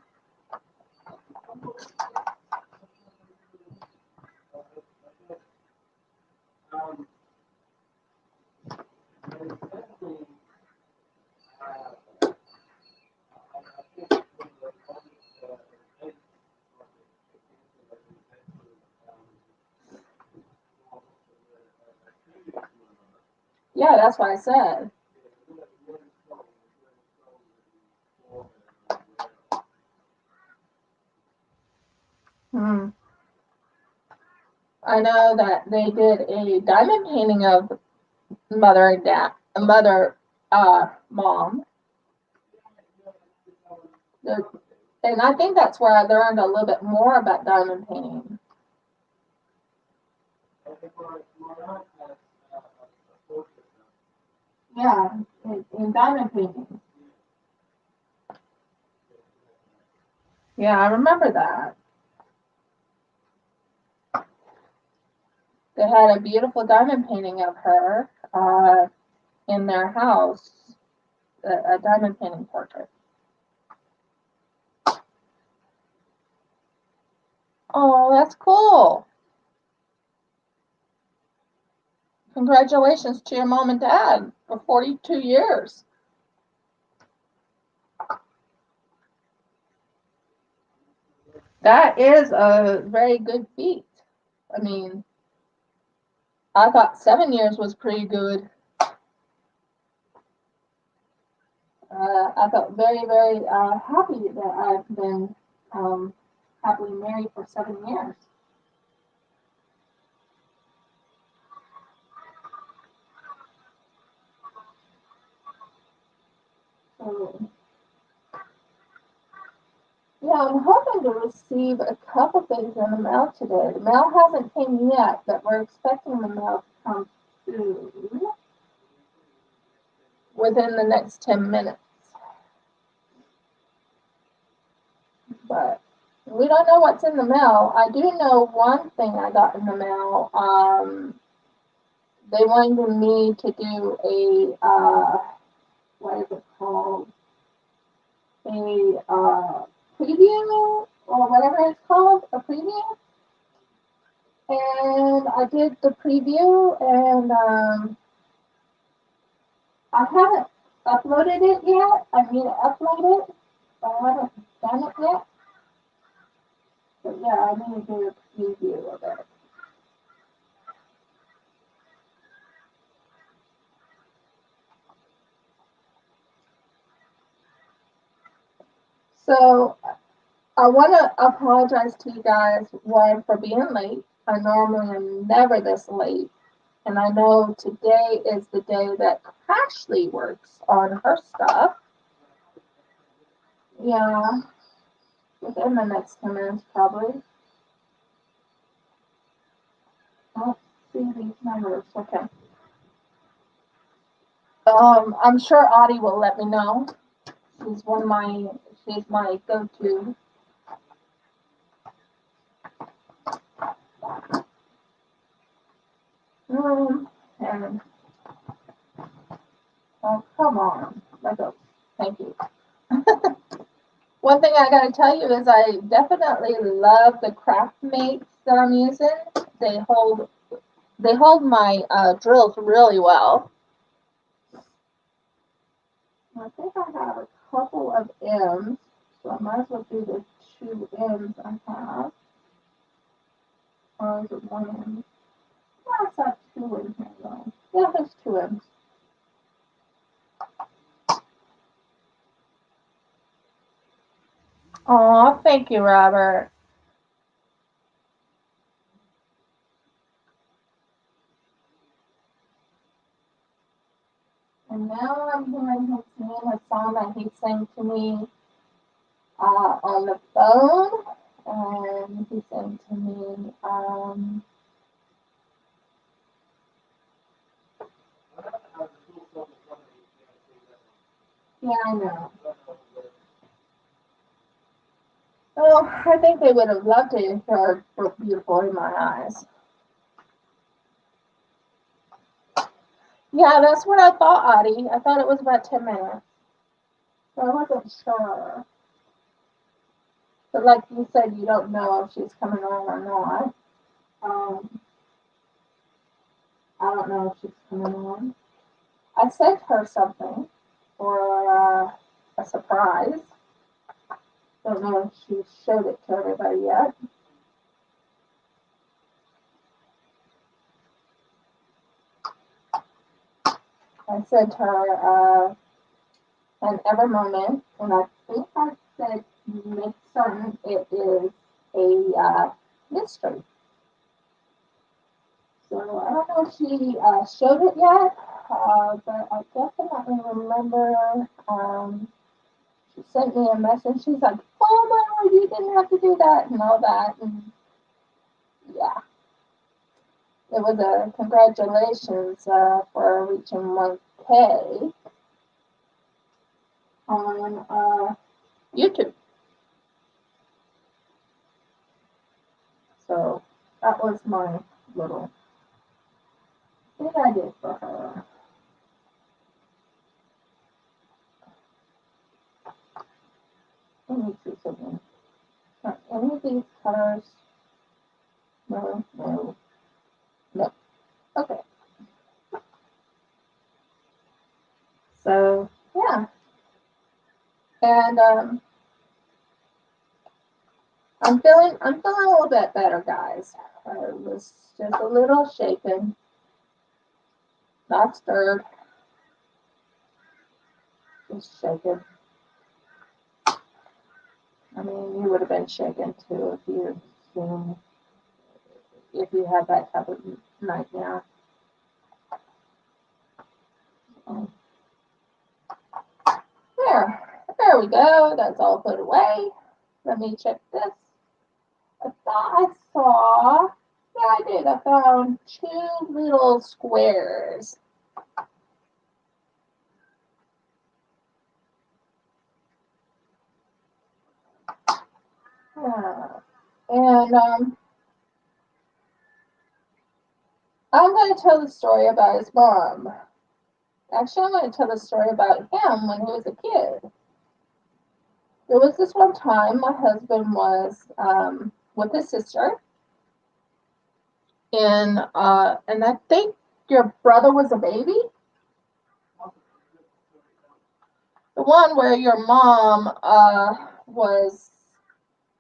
Yeah, that's what I said. I know that they did a diamond painting of mother and dad, mother, mom. And I think that's where I learned a little bit more about diamond painting. Yeah, in diamond painting. Yeah, I remember that. They had a beautiful diamond painting of her in their house, a diamond painting portrait. Oh, that's cool. Congratulations to your mom and dad for 42 years. That is a very good feat. I mean, I thought 7 years was pretty good. I felt very, very happy that I've been um, happily married for 7 years. So, yeah, I'm hoping to receive a couple things in the mail today. The mail hasn't came yet, but we're expecting the mail to come through within the next 10 minutes. But we don't know what's in the mail. I do know one thing I got in the mail. They wanted me to do what is it called? A preview or whatever it's called, a preview. And I did the preview, and I haven't uploaded it yet. I need to upload it, but I haven't done it yet. But yeah, I need to do a preview of it. So I want to apologize to you guys, one, for being late. I normally am never this late. And I know today is the day that Ashley works on her stuff. Yeah, within the next 10 minutes, probably. I don't see these numbers. Okay. I'm sure Audie will let me know. She's one of my, she's my go-to. And oh, come on. Let go. Thank you. One thing I gotta tell you is I definitely love the craft mates that I'm using. They hold they hold my drills really well. I think I have a couple of M's, so I might as well do the 2 M's I have. Or is it 1 M? Yeah, it's not 2 M's here though. Yeah, there's 2 M's. Aw, thank you, Robert. And now I'm hearing him singing a song that he sang to me on the phone. And he sang to me, yeah, I know. Well, I think they would have loved it if it were beautiful in my eyes. Yeah, that's what I thought, Audie. I thought it was about 10 minutes. So I wasn't sure. But like you said, you don't know if she's coming on or not. Um, I don't know if she's coming on. I sent her something for a surprise. Don't know if she showed it to everybody yet. I sent her an Evermoment, and I think I said make certain it is a mystery. So I don't know if she showed it yet, but I definitely remember she sent me a message. She's like, "Oh my Lord, you didn't have to do that," and all that. And yeah, it was a congratulations for reaching cake on YouTube. So that was my little thing I did for her. Let me see something. Any of these colors? No, no, no. Okay. So yeah, and I'm feeling a little bit better, guys. I was just a little shaken, not stirred, just shaken. I mean, you would have been shaken too if you had that type of nightmare. There we go. That's all put away. Let me check this. I thought I saw. Yeah, I did. I found 2 little squares. And I'm going to tell the story about his mom. Actually, I'm going to tell the story about him when he was a kid. There was this one time my husband was with his sister, and I think your brother was a baby. The one where your mom was.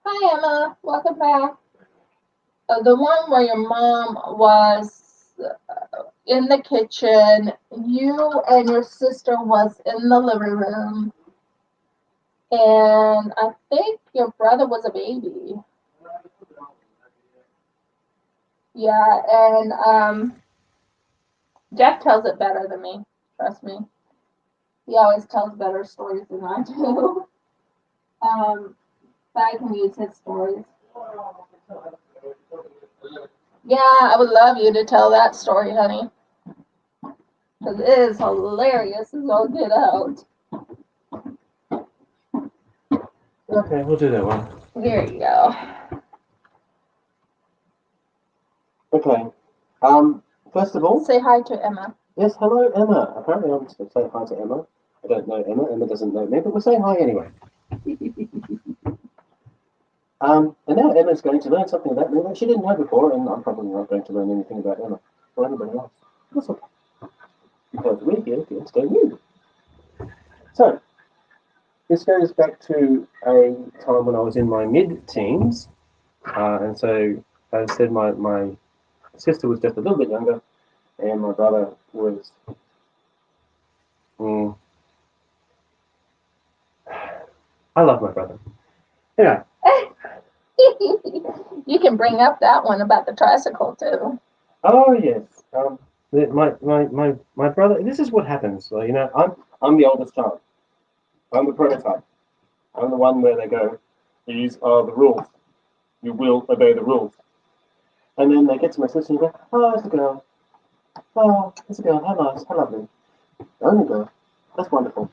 Hi Emma, welcome back. The one where your mom was in the kitchen, you and your sister was in the living room, and I think your brother was a baby. Yeah, and Jeff tells it better than me. Trust me. He always tells better stories than I do. But I can use his stories. Yeah, I would love you to tell that story, honey. Because it is hilarious as all get out. Okay, we'll do that one. There you go. Okay. First of all, say hi to Emma. Yes, hello, Emma. Apparently, I'm supposed to say hi to Emma. I don't know Emma. Emma doesn't know me, but we're saying hi anyway. And now Emma's going to learn something about me that she didn't know before, and I'm probably not going to learn anything about Emma or anybody else. That's okay. Because we're here to stay new. So, this goes back to a time when I was in my mid-teens, and so, as I said, my sister was just a little bit younger, and my brother was. I love my brother. Yeah. You can bring up that one about the tricycle too. Oh yes. My brother. This is what happens. So, I'm the oldest child. I'm the prototype. I'm the one where they go, these are the rules. You will obey the rules. And then they get to my sister and go, oh, it's a girl. Oh, it's a girl. How nice. How lovely. Only girl. That's wonderful.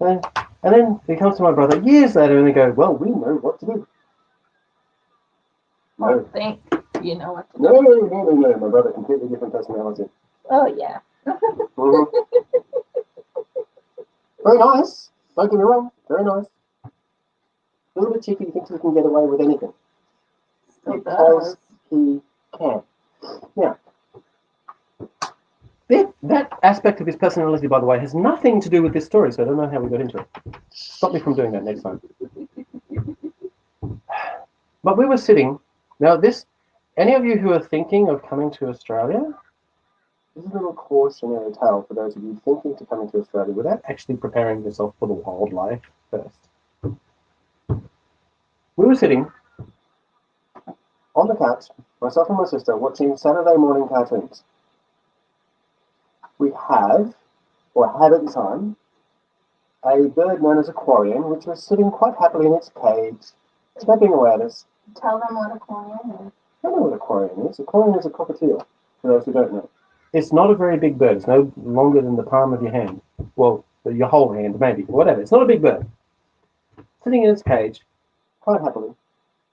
And then he comes to my brother years later and they go, well, we know what to do. I think you know what to do. No. My brother, completely different personality. Oh, yeah. Very nice. Don't get me wrong. Very nice. A little bit cheeky, he thinks he can get away with anything. Because he can. Now, that aspect of his personality, by the way, has nothing to do with this story, so I don't know how we got into it. Stop me from doing that next time. But we were sitting. Now, any of you who are thinking of coming to Australia, this is a little cautionary tale for those of you thinking to come into Australia without actually preparing yourself for the wildlife first. We were sitting on the couch, myself and my sister, watching Saturday morning cartoons. We had at the time, a bird known as a quarian, which was sitting quite happily in its cage, snapping away at us. Tell them what a quarian is. I don't know what a quarian is. A quarian is a cockatiel, for those who don't know. It's not a very big bird. It's no longer than the palm of your hand. Well, your whole hand, maybe. Whatever. It's not a big bird. Sitting in its cage, quite happily,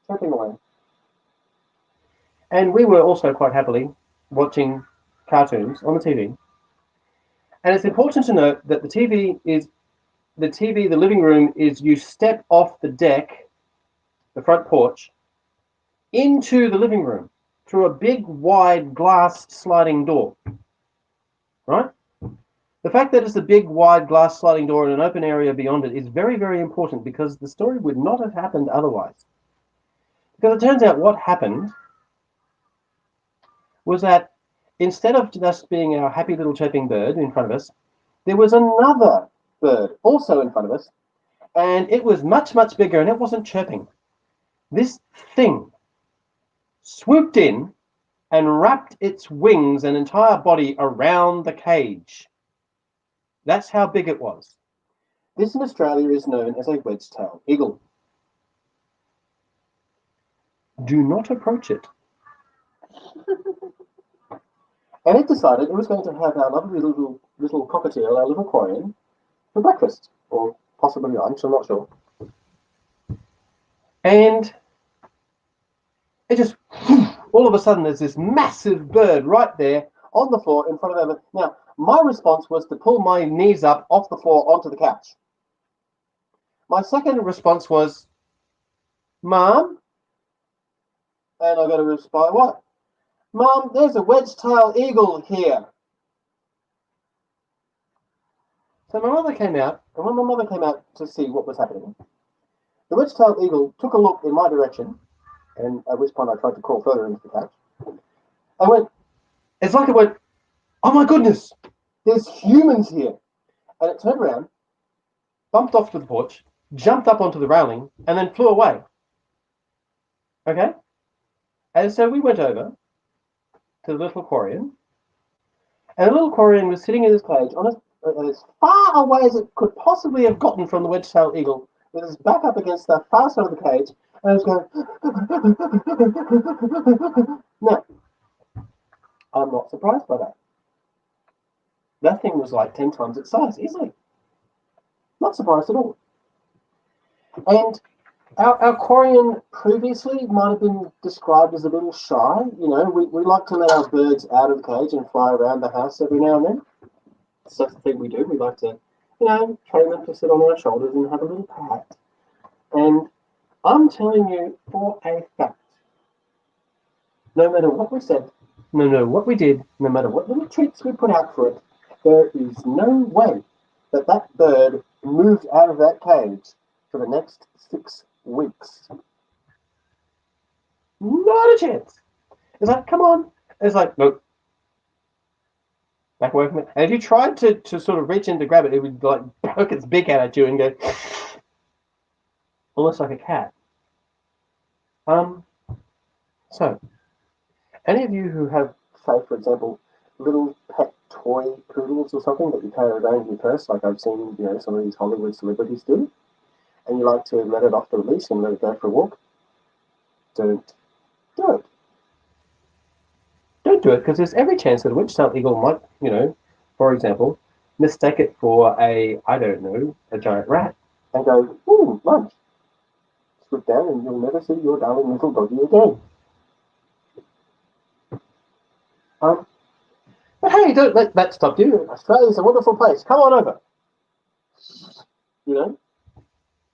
chirping away. And we were also quite happily watching cartoons on the TV. And it's important to note that the living room is you step off the deck, the front porch, into the living room through a big, wide glass sliding door. Right? The fact that it's a big, wide glass sliding door and an open area beyond it is very, very important because the story would not have happened otherwise. Because it turns out what happened was that instead of just being our happy little chirping bird in front of us, there was another bird also in front of us, and it was much, much bigger, and it wasn't chirping. This thing swooped in and wrapped its wings and entire body around the cage. That's how big it was. This in Australia is known as a wedge-tailed eagle. Do not approach it. And it decided it was going to have our lovely little cockatiel, our little aquarium, for breakfast, or possibly lunch, I'm not sure. And it just, all of a sudden, there's this massive bird right there on the floor in front of them. Now, my response was to pull my knees up off the floor onto the couch. My second response was, Mom? And I got a reply, what? Mom, there's a wedge-tailed eagle here. So my mother came out, and when my mother came out to see what was happening, the wedge-tailed eagle took a look in my direction, and at which point I tried to crawl further into the couch. It's like it went, oh my goodness, there's humans here. And it turned around, bumped off to the porch, jumped up onto the railing, and then flew away. Okay? And so we went over to the little aquarium, and the little aquarium was sitting in his cage on as far away as it could possibly have gotten from the wedge-tailed eagle, with his back up against the far side of the cage, and it was going. Now, I'm not surprised by that. That thing was like 10 times its size, easily. Not surprised at all. And our aquarium previously might have been described as a little shy. You know, we like to let our birds out of the cage and fly around the house every now and then. That's the thing we do. We like to, train them to sit on our shoulders and have a little pat. And I'm telling you for a fact, no matter what we said, no matter what we did, no matter what little treats we put out for it, there is no way that that bird moved out of that cage for the next 6 weeks. Not a chance. It's like, come on. It's like, nope. Back away from it. And if you tried to sort of reach in to grab it, it would like poke its beak out at you and go almost like a cat. So, any of you who have, say, for example, little pet toy poodles or something that you carry around in your purse, like I've seen, some of these Hollywood celebrities do, and you like to let it off the leash and let it go for a walk, don't do it. Don't do it, because there's every chance that a wedge-tailed eagle might, for example, mistake it for a giant rat, and go, ooh, lunch. Swoop down and you'll never see your darling little doggy again. But hey, don't let that stop you. Australia's a wonderful place. Come on over.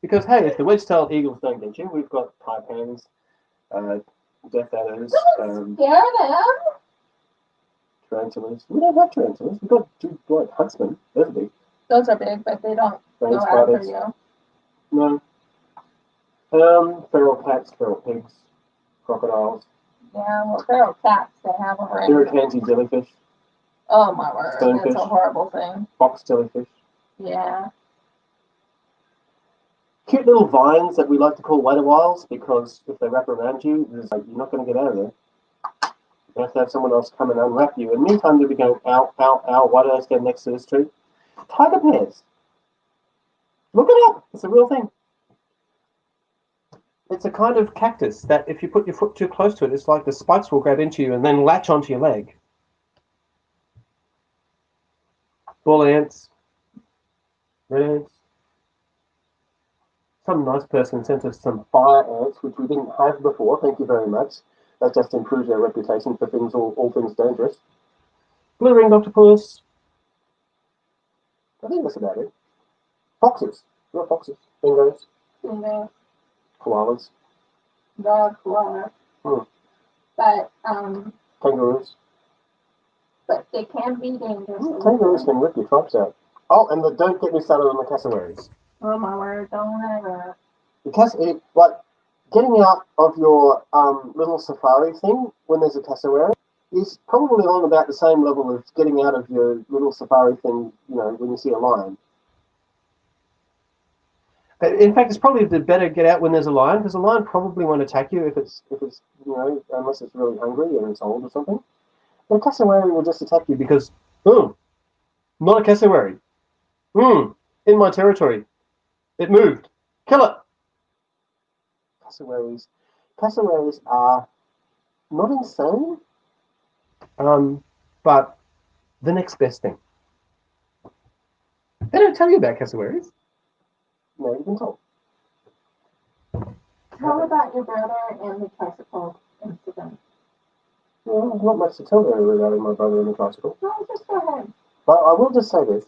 Because hey, if the wedge-tailed eagles don't get you, we've got taipans, death adders, tarantulas. We don't have tarantulas. We've got huntsmen. Those are big. Those are big, but they don't go after you. No. Feral cats, feral pigs, crocodiles. Yeah, well, feral cats, they have them right. Irukandji jellyfish. Oh my word, Stonefish. that's a horrible thing. Box jellyfish. Yeah. Cute little vines that we like to call water-wiles, because if they wrap around you, you're not going to get out of there. You have to have someone else come and unwrap you. And meantime, you'll be going, ow, ow, ow, why did I stand next to this tree? Tiger pears. Look it up. It's a real thing. It's a kind of cactus that if you put your foot too close to it, it's like the spikes will grab into you and then latch onto your leg. Ball ants, red ants. Some nice person sent us some fire ants, which we didn't have before. Thank you very much. That just improves our reputation for things, all things dangerous. Blue ringed octopus. I think that's about it. Foxes. Not foxes. Dingoes. Dingo. Koalas. Dog, koala. But kangaroos. But they can be dangerous. Kangaroos can rip your tops out. Oh, and don't get me started on the cassowaries. Oh my word! Don't ever. Because getting out of your little safari thing when there's a cassowary is probably on about the same level as getting out of your little safari thing, when you see a lion. In fact, it's probably better get out when there's a lion, because a lion probably won't attack you if it's unless it's really hungry and it's old or something. But a cassowary will just attack you because, not a cassowary. In my territory. It moved. Kill it. Cassowaries are not insane, but the next best thing. They don't tell you about cassowaries. No, you can tell. Tell about your brother and the tricycle incident. Well, there's not much to tell there regarding my brother and the tricycle. No, just go ahead. But I will just say this.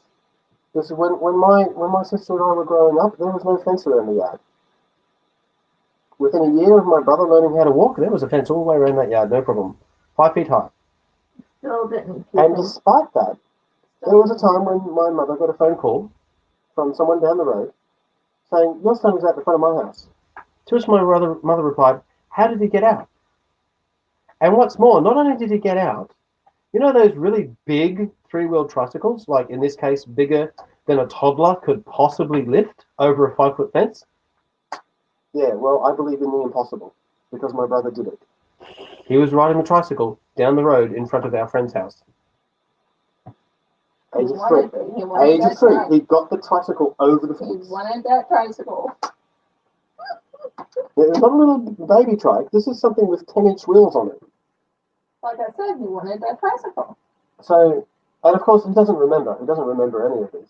This is when my sister and I were growing up, there was no fence around the yard. Within a year of my brother learning how to walk, there was a fence all the way around that yard, no problem. 5 feet high. Still didn't. And despite that, there was a time when my mother got a phone call from someone down the road saying, "Your son is at the front of my house." To which my mother replied, "How did he get out?" And what's more, not only did he get out, you know those really big 3-wheeled tricycles, like in this case bigger than a toddler could possibly lift over a 5-foot fence? Yeah, well, I believe in the impossible, because my brother did it. He was riding the tricycle down the road in front of our friend's house. Age of 3. Age of 3. He got the tricycle over the fence. He wanted that tricycle. Yeah, it's not a little baby trike. This is something with 10-inch wheels on it. Like I said, he wanted that tricycle. So, and of course, he doesn't remember. He doesn't remember any of this.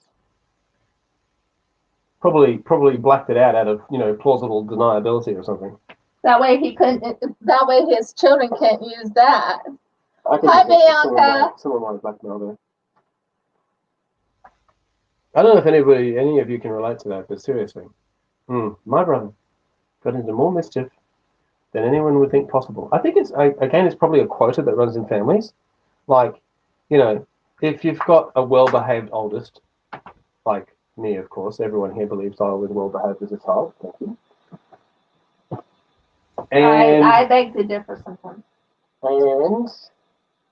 Probably blacked it out of, plausible deniability or something. That way he couldn't. That way his children can't use that. I can Hi, Bianca. Some of my blackmail there. I don't know if any of you can relate to that, but seriously, my brother got into more mischief than anyone would think possible. I think it's probably a quota that runs in families. Like, if you've got a well-behaved oldest, like me, of course, everyone here believes I was well-behaved as a child. Thank you. And I beg to differ sometimes. And,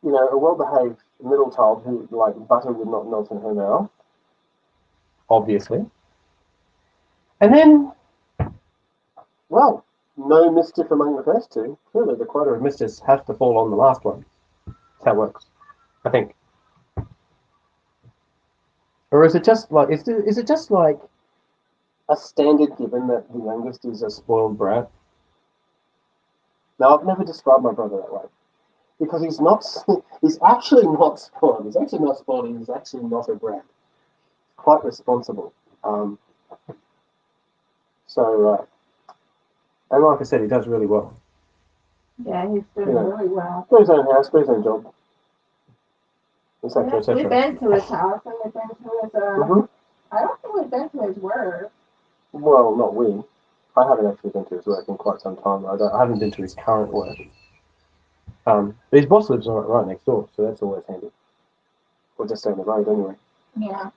a well-behaved middle child who, like, butter would not melt in her mouth, obviously. And then, well, no mischief among the first two. Clearly, the quota of mischief has to fall on the last one. That's how it works, I think. Or is it just like a standard given that the youngest is a spoiled brat? Now, I've never described my brother that way, because he's actually not spoiled. He's actually not spoiled. He's actually not a brat. Quite responsible. And like I said, he does really well. Yeah, he's doing really well. Got his own house, got his own job, etc., etc. We've been to his house, and we've been to his. I don't think we've been to his work. Well, not we. I haven't actually been to his work in quite some time. I haven't been to his current work. But his boss lives right next door, so that's always handy. Or just down the road, anyway. Yeah.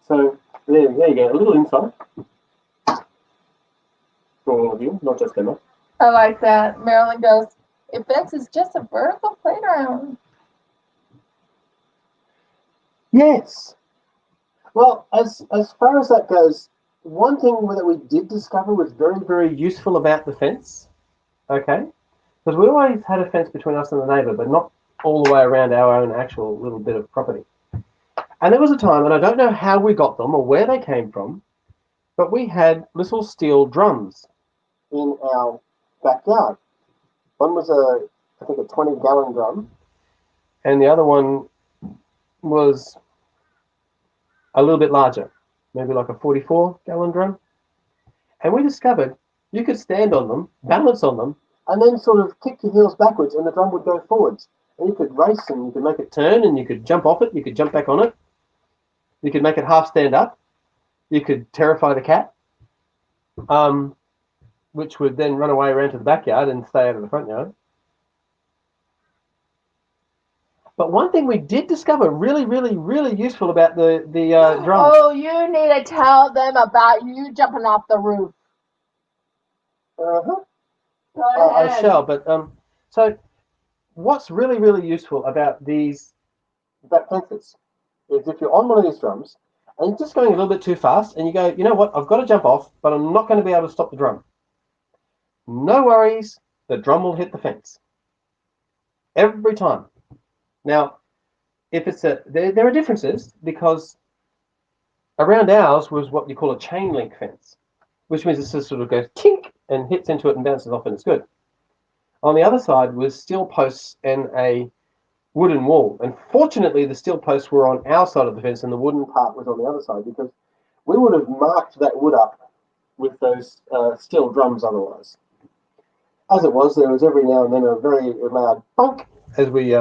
So there you go, a little insight for all of you, not just Emma. I like that. Marilyn goes, "If fence is just a vertical playground." Yes. Well, as far as that goes, one thing that we did discover was very, very useful about the fence. Okay, because we always had a fence between us and the neighbour, but not all the way around our own actual little bit of property. And there was a time, and I don't know how we got them or where they came from, but we had little steel drums in our backyard. One was I think a 20-gallon drum, and the other one was a little bit larger, maybe like a 44-gallon drum. And we discovered you could stand on them, balance on them, and then sort of kick your heels backwards, and the drum would go forwards. And you could race, and you could make it turn, and you could jump off it, you could jump back on it, you could make it half stand up, you could terrify the cat, which would then run away around to the backyard and stay out of the front yard. But one thing we did discover really, really, really useful about the drum. Oh, you need to tell them about you jumping off the roof. Uh-huh. Go ahead. I shall, but so what's really, really useful about these fences is if you're on one of these drums and you're just going a little bit too fast and you go, you know what, I've got to jump off, but I'm not going to be able to stop the drum. No worries, the drum will hit the fence. Every time. Now, if it's there are differences because around ours was what you call a chain link fence, which means it just sort of goes tink and hits into it and bounces off and it's good. On the other side was steel posts and a wooden wall. And fortunately, the steel posts were on our side of the fence and the wooden part was on the other side because we would have marked that wood up with those steel drums otherwise. As it was, there was every now and then a very loud bunk as we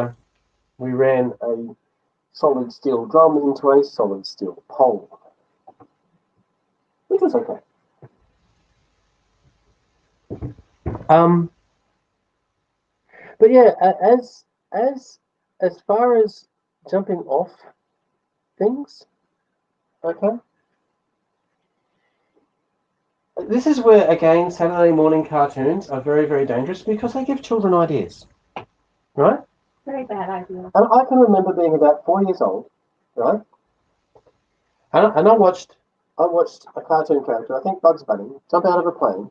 ran a solid steel drum into a solid steel pole. Which was okay. But yeah, as far as jumping off things, okay. This is where again Saturday morning cartoons are very, very dangerous because they give children ideas, right? Very bad idea. And I can remember being about 4 years old, right? And I watched a cartoon character, I think Bugs Bunny, jump out of a plane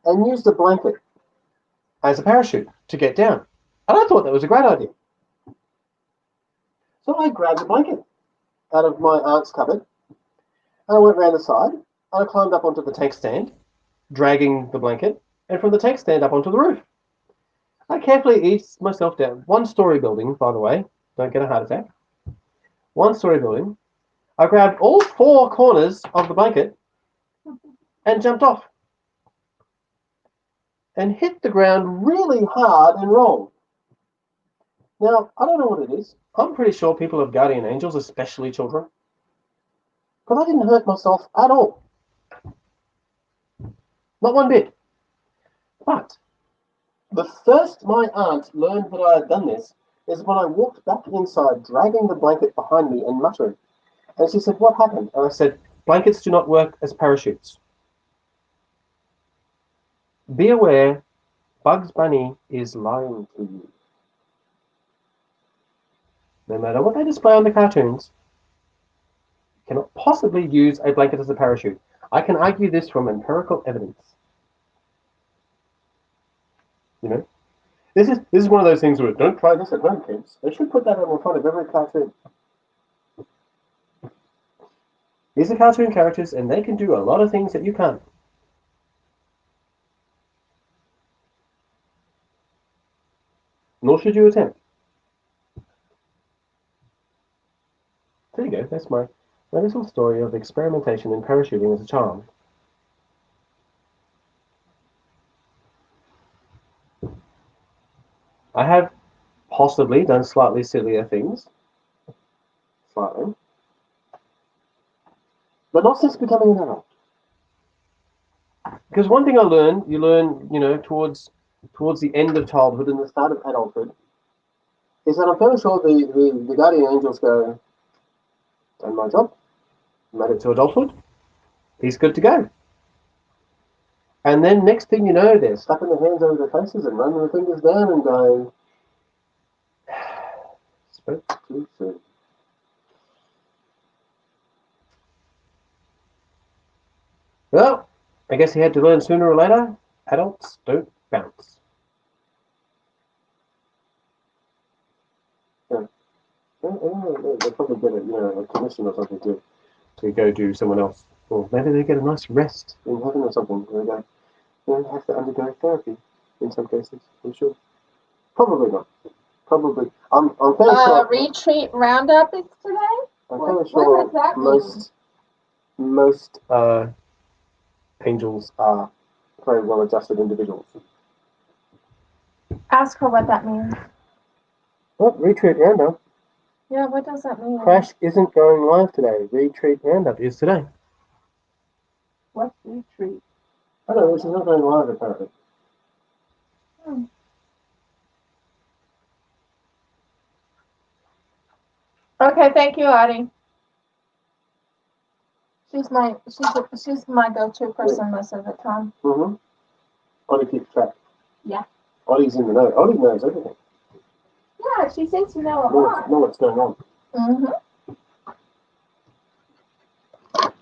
and use the blanket as a parachute to get down. And I thought that was a great idea. So I grabbed the blanket out of my aunt's cupboard and I went round the side and I climbed up onto the tank stand, dragging the blanket, and from the tank stand up onto the roof. I carefully eased myself down. 1-story building, by the way. Don't get a heart attack. 1-story building. I grabbed all 4 corners of the blanket and jumped off. And hit the ground really hard and rolled. Now, I don't know what it is. I'm pretty sure people have guardian angels, especially children. But I didn't hurt myself at all. Not one bit. But the first my aunt learned that I had done this is when I walked back inside, dragging the blanket behind me and muttering. And she said, "What happened?" And I said, "Blankets do not work as parachutes. Be aware, Bugs Bunny is lying to you. No matter what they display on the cartoons, you cannot possibly use a blanket as a parachute. I can argue this from empirical evidence." You know? This is one of those things where don't try this at home, kids. They should put that on the front of every cartoon. These are cartoon characters and they can do a lot of things that you can't. Nor should you attempt. There you go, that's my little story of experimentation in parachuting as a child. I have possibly done slightly sillier things. Slightly. But not since becoming an adult. Because one thing you learn, towards the end of childhood and the start of adulthood, is that I'm fairly sure the guardian angels go, "Done my job, made it to adulthood, he's good to go." And then next thing you know, they're slapping their hands over their faces and running their fingers down and going, "Spoke too soon." Well, I guess he had to learn sooner or later, adults don't bounce. Yeah. They probably get a commission or something to go do someone else. Or maybe they get a nice rest in heaven or something. They go, have to undergo therapy in some cases, I'm sure. Probably not. Probably. I'm fairly sure. Retreat roundup is today? I'm What fairly does sure that mean? most angels are very well-adjusted individuals. Ask her what that means. What? Retreat roundup? Yeah, what does that mean? Crash isn't going live today. Retreat roundup is today. What's retreat? I don't know, she's not going live apparently. Okay, thank you, Audie. She's my go-to person most of the time. Mm-hmm. Oddie keeps track. Yeah. Oddie's in the know. Oddie knows everything. Yeah, she seems to know a lot. Know what's going on. Mm-hmm.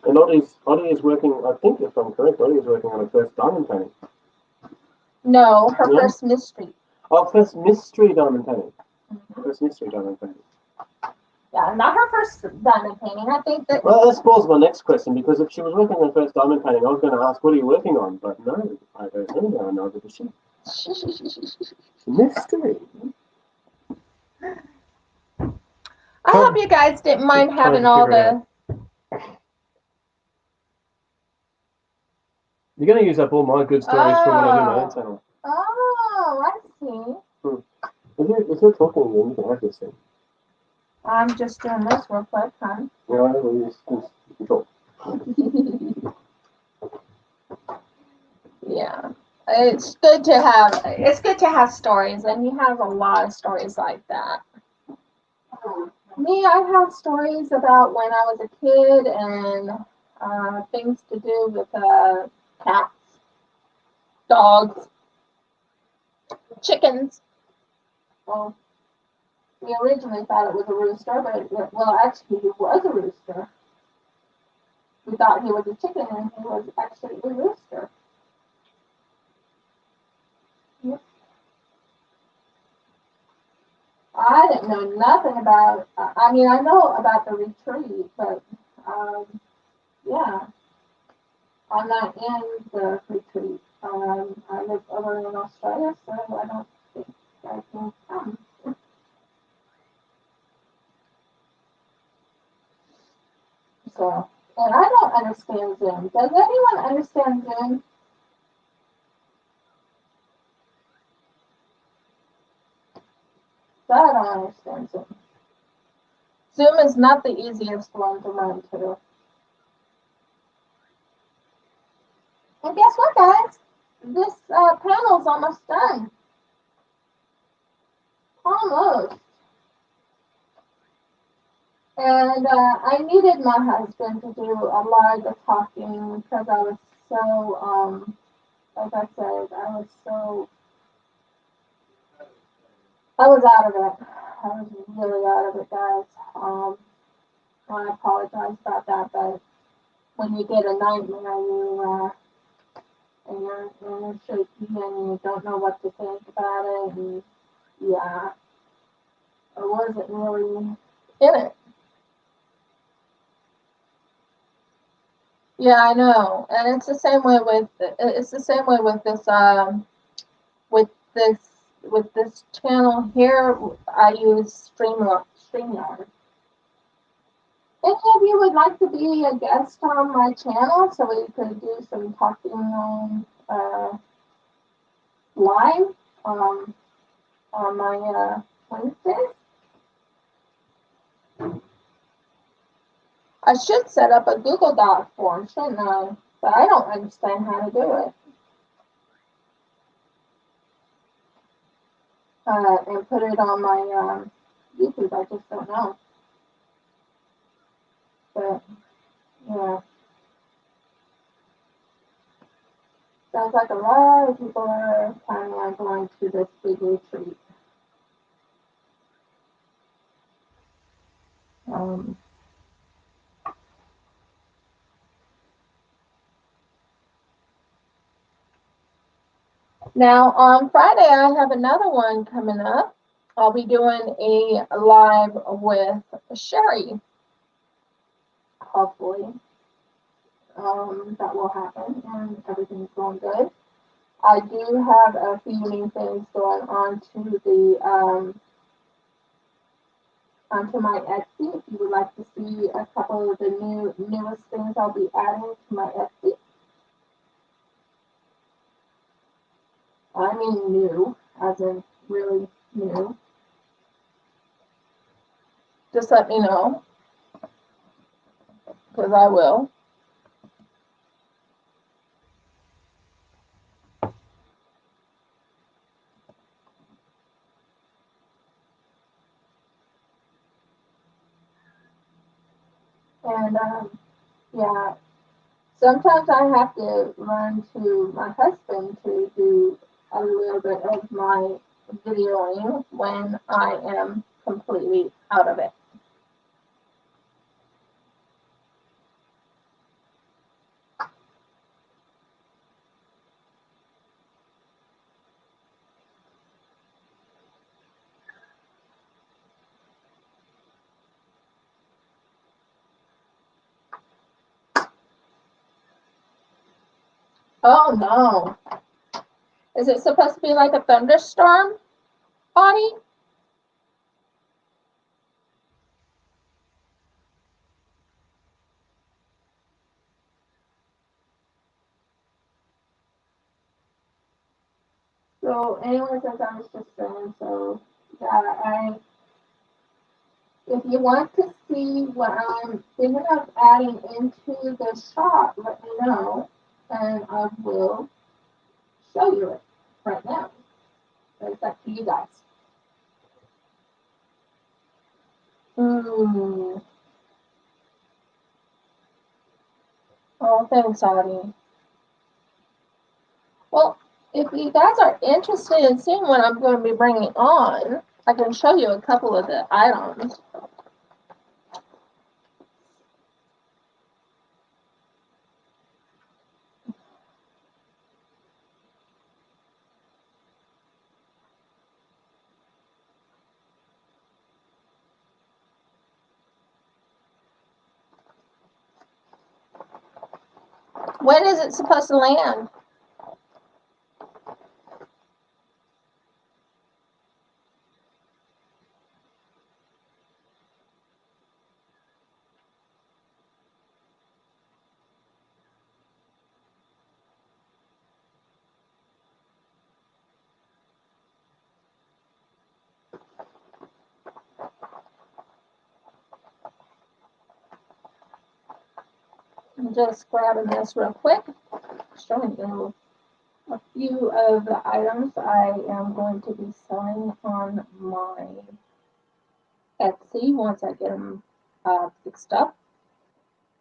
And Oddie is working, I think if I'm correct, Oddie is working on her first diamond painting. No, her first mystery. Oh, first mystery diamond painting. Mm-hmm. First mystery diamond painting. Yeah, not her first diamond painting. I think that. Well, that spoils my next question, because if she was working on her first diamond painting, I was going to ask, what are you working on? But no, I don't know now, neither does she. Mystery. I hope you guys didn't mind having all the. You're going to use up all my good stories from when I do my own channel. Oh, I see. If you're talking again, you can have this thing. I'm just doing this real quick, huh? Yeah, you can talk. Yeah. It's good to have stories, and he has a lot of stories like that. Me, I have stories about when I was a kid and things to do with cats, dogs, chickens. Well, we originally thought it was a rooster, but well, actually, he was a rooster. We thought he was a chicken, and he was actually a rooster. Yep. I didn't know nothing about. I mean, I know about the retreat, but yeah, I'm not in the retreat. I live over in Australia, so I don't think I can come. So, and I don't understand Zoom. Does anyone understand Zoom? I don't understand Zoom. Zoom is not the easiest one to learn to. And guess what, guys? This panel's almost done. Almost. And I needed my husband to do a lot of the talking because I was so, like I said, I was out of it. I was really out of it, guys. I apologize about that, but when you get a nightmare, and you're shaky and you don't know what to think about it, and yeah, I wasn't really in it. Yeah, I know, and it's the same way with with this with this channel here. I use Streamyard. Any of you would like to be a guest on my channel so we could do some talking on live on my Wednesdays? I should set up a Google Doc form, shouldn't I? But I don't understand how to do it. And put it on my YouTube. I just don't know. But yeah, sounds like a lot of people are planning on going to this big retreat. Now on Friday, I have another one coming up. I'll be doing a live with Sherry. Hopefully, that will happen and everything's going good. I do have a few new things going on to the onto my Etsy if you would like to see a couple of the newest things I'll be adding to my Etsy. I mean new, as in really new. Just let me know, because I will. And yeah, sometimes I have to run to my husband to do a little bit of my videoing when I am completely out of it. Oh no. Is it supposed to be like a thunderstorm, Bonnie? So anyways, as I was just saying, so yeah, if you want to see what I'm thinking of adding into the shop, let me know, and I will show you it right now. But it's up to you guys. Oh, thanks, Audie. Well, if you guys are interested in seeing what I'm going to be bringing on, I can show you a couple of the items. When is it supposed to land? I'm just grabbing this real quick, showing you a few of the items I am going to be selling on my Etsy once I get them fixed up.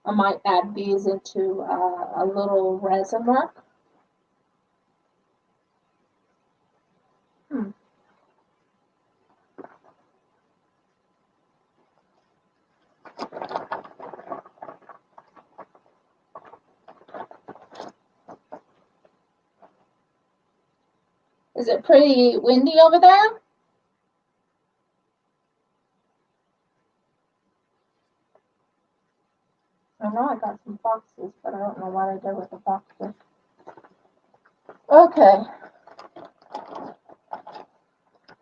I might add these into a little resin work. Is it pretty windy over there? I know I got some boxes, but I don't know what I did with the boxes. Okay.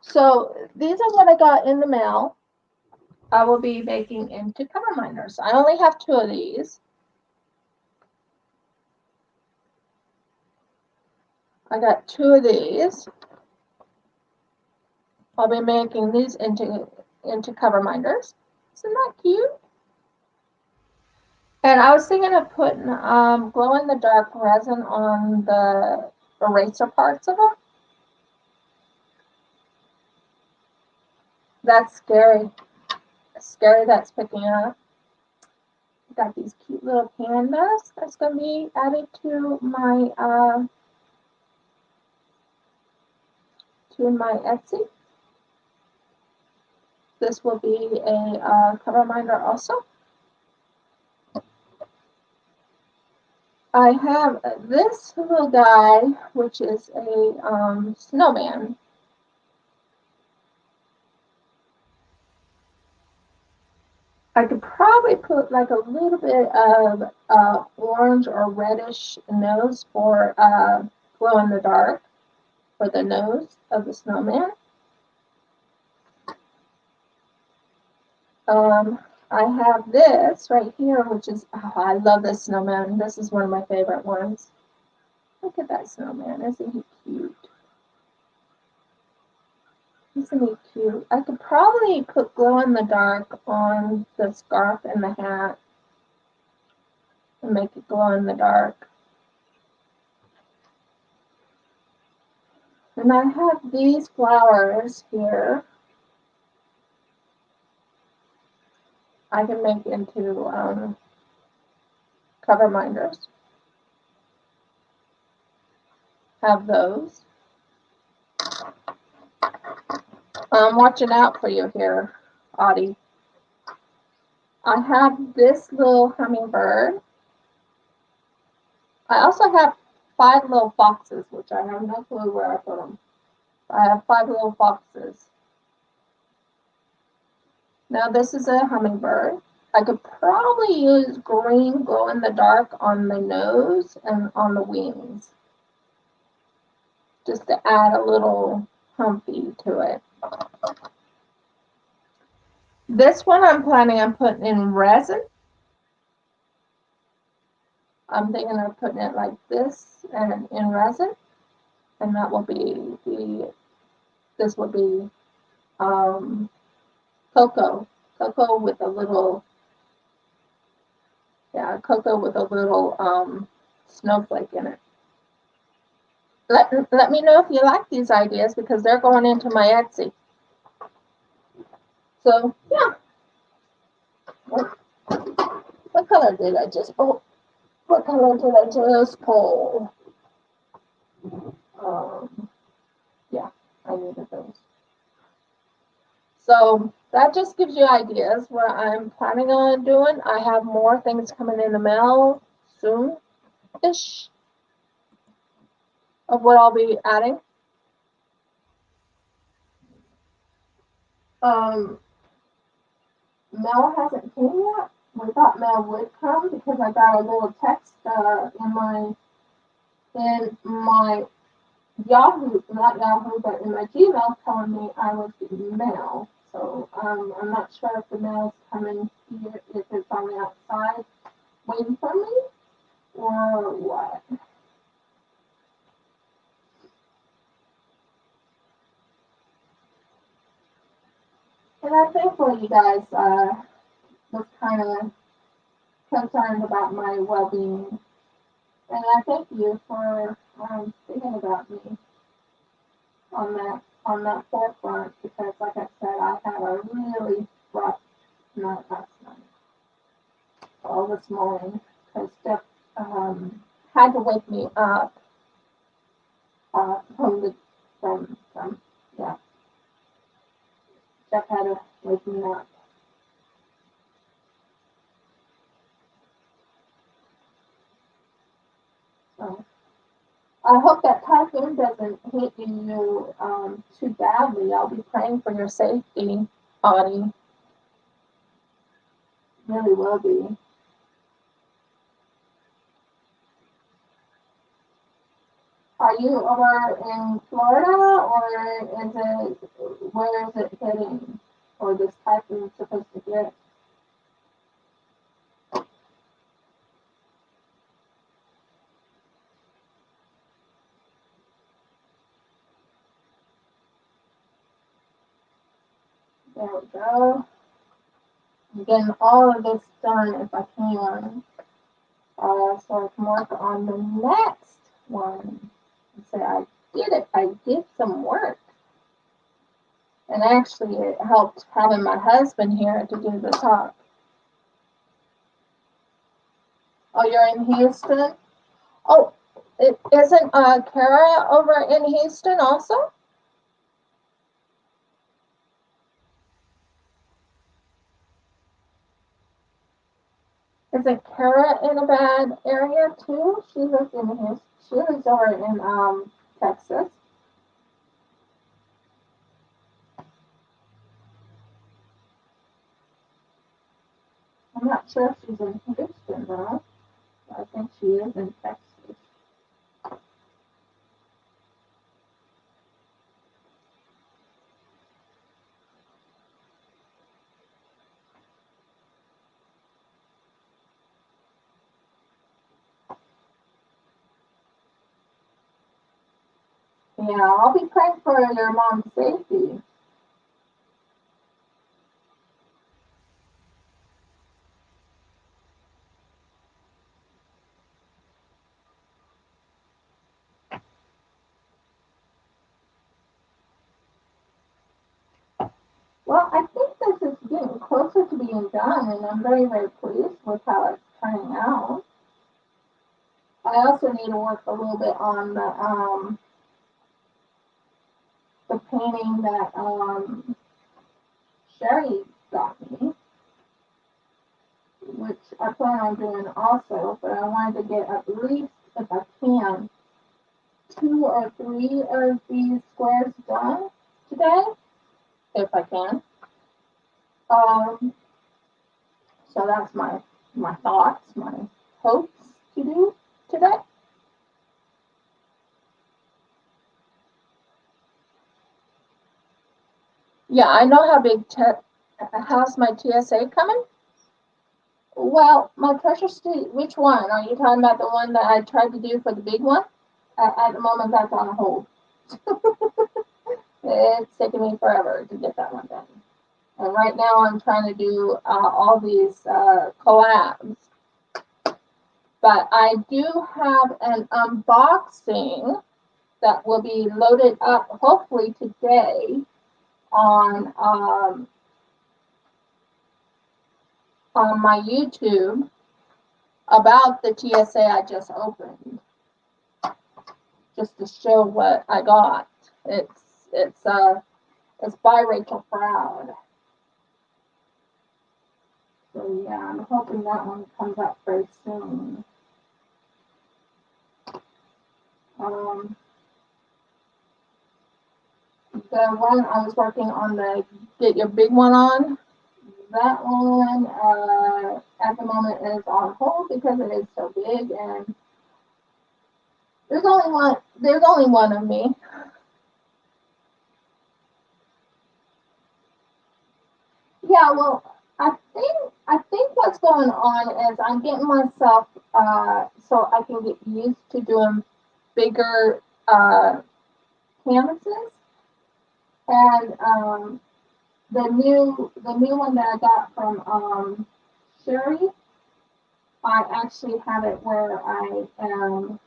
So these are what I got in the mail. I will be making into cover minders. I only have 2 of these. I got 2 of these. I'll be making these into cover minders. Isn't that cute? And I was thinking of putting glow-in-the-dark resin on the eraser parts of them. That's scary. Scary that's picking up. Got these cute little pandas that's going to be added to my Etsy. This will be a cover minder also. I have this little guy, which is a snowman. I could probably put like a little bit of orange or reddish nose for glow in the dark for the nose of the snowman. I have this right here, which is, oh, I love this snowman. This is one of my favorite ones. Look at that snowman. Isn't he cute? Isn't he cute? I could probably put glow in the dark on the scarf and the hat and make it glow in the dark. And I have these flowers here. I can make into cover minders. Have those. I'm watching out for you here, Audie. I have this little hummingbird. I also have 5 little foxes, which I have no clue where I put them. I have 5 little foxes. Now this is a hummingbird. I could probably use green glow in the dark on the nose and on the wings, just to add a little humpy to it. This one I'm planning on putting in resin. I'm thinking of putting it like this and in resin, and that will be this will be cocoa with a little, yeah, cocoa with a little snowflake in it. Let me know if you like these ideas, because they're going into my Etsy. So yeah, what color did I just pull? What color did I just pull? Yeah, I needed those. So that just gives you ideas what I'm planning on doing. I have more things coming in the mail soon-ish of what I'll be adding. Mail hasn't came yet. We thought mail would come because I got a little text in my Yahoo, not Yahoo, but in my Gmail telling me I was getting mail. So I'm not sure if the mail's coming here, if it's on the outside waiting for me, or what. And I'm thankful you guys was kind of concerned about my well-being. And I thank you for thinking about me on that forefront, because like I said, I had a really rough night last night. All this morning, because Steph had to wake me up from yeah. Steph had to wake me up. So I hope that typhoon doesn't hit you too badly. I'll be praying for your safety, Audie. Really will be. Are you over in Florida, or where is it hitting? Or this typhoon supposed to get? There we go. I'm getting all of this done if I can. So I can work on the next one. And say I did it. I did some work. And actually, it helped having my husband here to do the talk. Oh, you're in Houston? Oh, it isn't Kara over in Houston also? Isn't Kara in a bad area too? She lives in Houston. She lives over in Texas. I'm not sure if she's in Houston though. I think she is in Texas. Yeah, I'll be praying for your mom's safety. Well, I think this is getting closer to being done, and I'm very, very pleased with how it's turning out. I also need to work a little bit on the painting that Sherry got me, which I plan on doing also, but I wanted to get at least, if I can, 2 or 3 of these squares done today, if I can. So that's my thoughts, my hopes to do today. Yeah, I know how big. How's my TSA coming? Well, my precious state, which one? Are you talking about the one that I tried to do for the big one? At the moment, that's on hold. It's taking me forever to get that one done. And right now, I'm trying to do all these collabs. But I do have an unboxing that will be loaded up hopefully today on my YouTube about the TSA I just opened, just to show what I got. It's by Rachel Proud. So yeah, I'm hoping that one comes out very soon. The one I was working on, the Get Your Big One On, that one at the moment is on hold because it is so big, and there's only one of me. Yeah, well, I think what's going on is I'm getting myself so I can get used to doing bigger canvases, and the new one that I got from Sherry, I actually have it where I am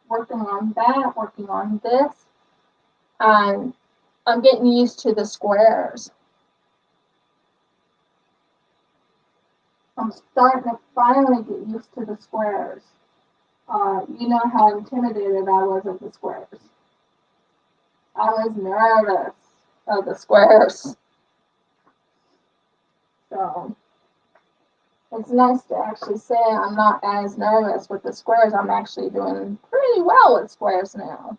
working on that, working on this, and I'm getting used to the squares. I'm starting to finally get used to the squares. You know how intimidated I was of the squares. I was nervous of the squares. So it's nice to actually say I'm not as nervous with the squares. I'm actually doing pretty well with squares now.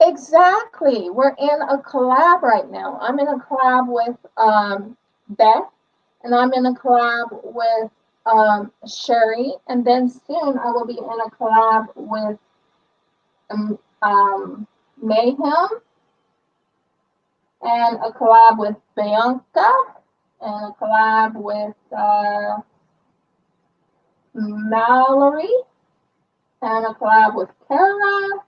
Exactly. We're in a collab right now. I'm in a collab with Beth, and I'm in a collab with Sherry, and then soon I will be in a collab with Mayhem, and a collab with Bianca, and a collab with Mallory, and a collab with Kara,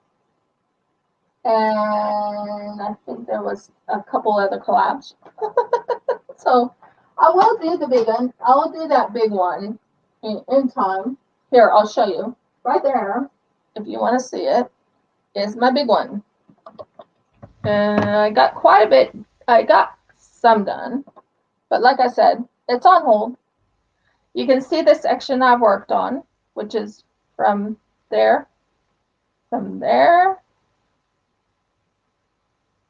and I think there was a couple other collabs. So I will do the big one. I will do that big one in time. Here, I'll show you. Right there, if you want to see it, is my big one. And I got quite a bit. I got some done. But like I said, it's on hold. You can see the section I've worked on, which is from there.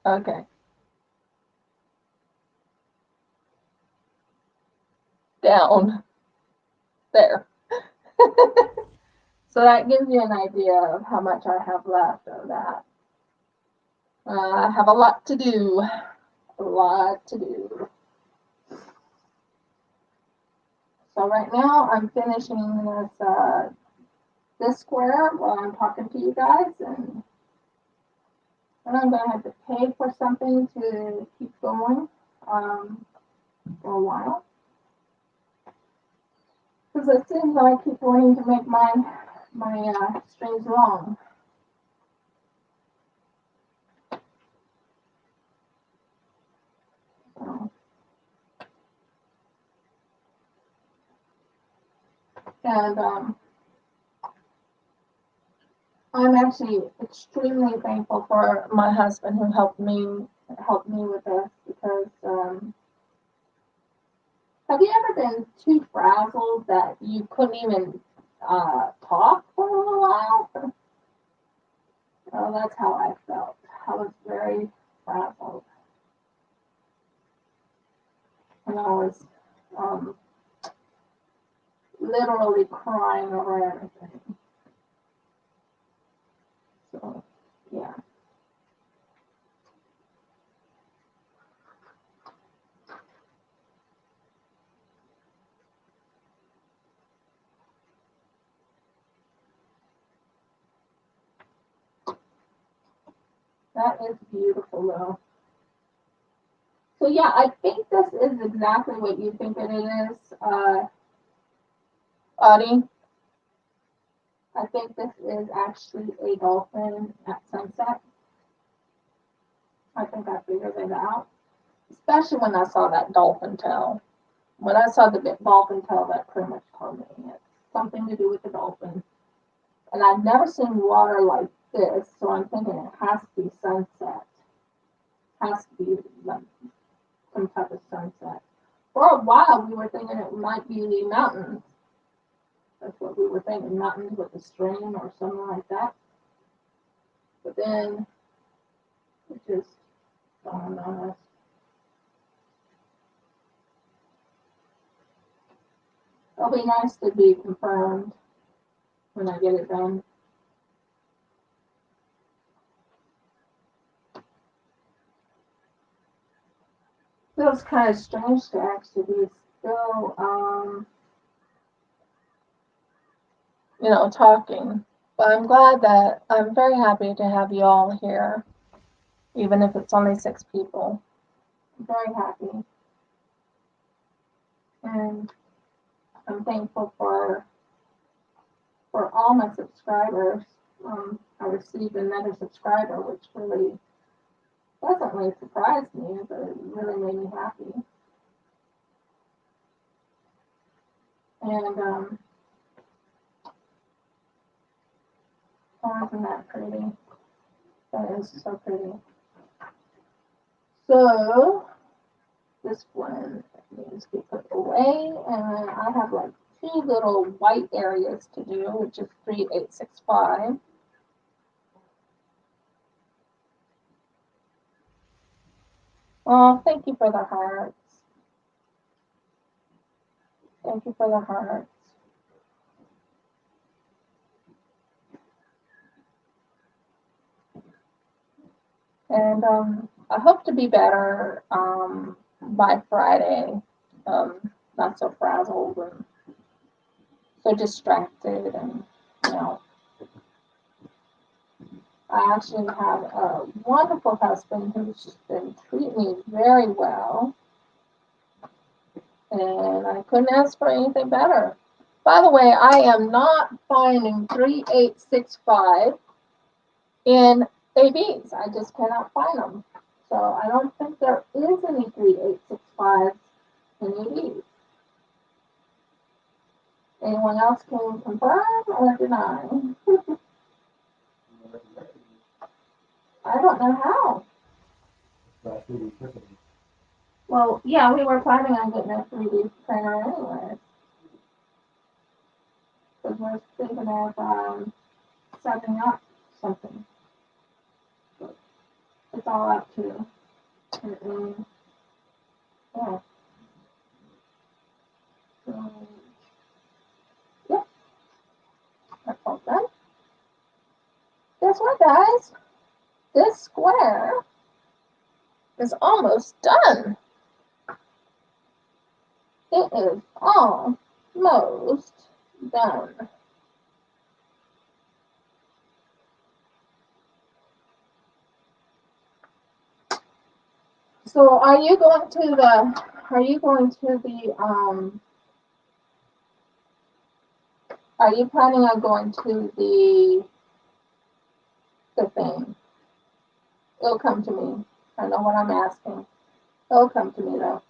Okay. Down there. So that gives you an idea of how much I have left of that. I have a lot to do. A lot to do. So right now I'm finishing this square while I'm talking to you guys, and then I'm going to have to pay for something to keep going for a while. Because Because it seems like I keep wanting to make my strings long. So, and I'm actually extremely thankful for my husband who helped me with this, because have you ever been too frazzled that you couldn't even talk for a little while? Well, that's how I felt. I was very frazzled, and I was literally crying over everything. So, yeah. That is beautiful, though. So, yeah, I think this is exactly what you think it is, Audie. I think this is actually a dolphin at sunset. I think I figured it out. Especially when I saw that dolphin tail. When I saw the dolphin tail, that pretty much told me it's something to do with the dolphin. And I've never seen water like this, so I'm thinking it has to be sunset. Has to be like some type of sunset. For a while, we were thinking it might be the mountains. That's what we were thinking, mountains with a stream or something like that. But then it just dawned on us. It'll be nice to be confirmed when I get it done. Feels kind of strange to actually be still, talking. But I'm very happy to have you all here, even if it's only 6 people. I'm very happy. And I'm thankful for all my subscribers. I received another subscriber, which really pleasantly surprised me, but it really made me happy. And oh, isn't that pretty? That is so pretty. So this one needs to be put away, and I have like 2 little white areas to do, which is 3, 8, 6, 5. Oh, thank you for the hearts. Thank you for the hearts. And I hope to be better by Friday. Not so frazzled and so distracted, and I actually have a wonderful husband who's been treating me very well, and I couldn't ask for anything better. By the way, I am not finding 3865 in ABs. I just cannot find them. So I don't think there is any 3865 in ABs. Anyone else can confirm or deny? I don't know how. Well, yeah, we were planning on getting a 3D printer anyway. Because we're thinking of setting up something. But it's all up to. Yeah. Yep. That's all done. Guess what, guys? This square is almost done. It is almost done. So are you going to the Are you planning on going to the thing? It'll come to me. I know what I'm asking. It'll come to me though.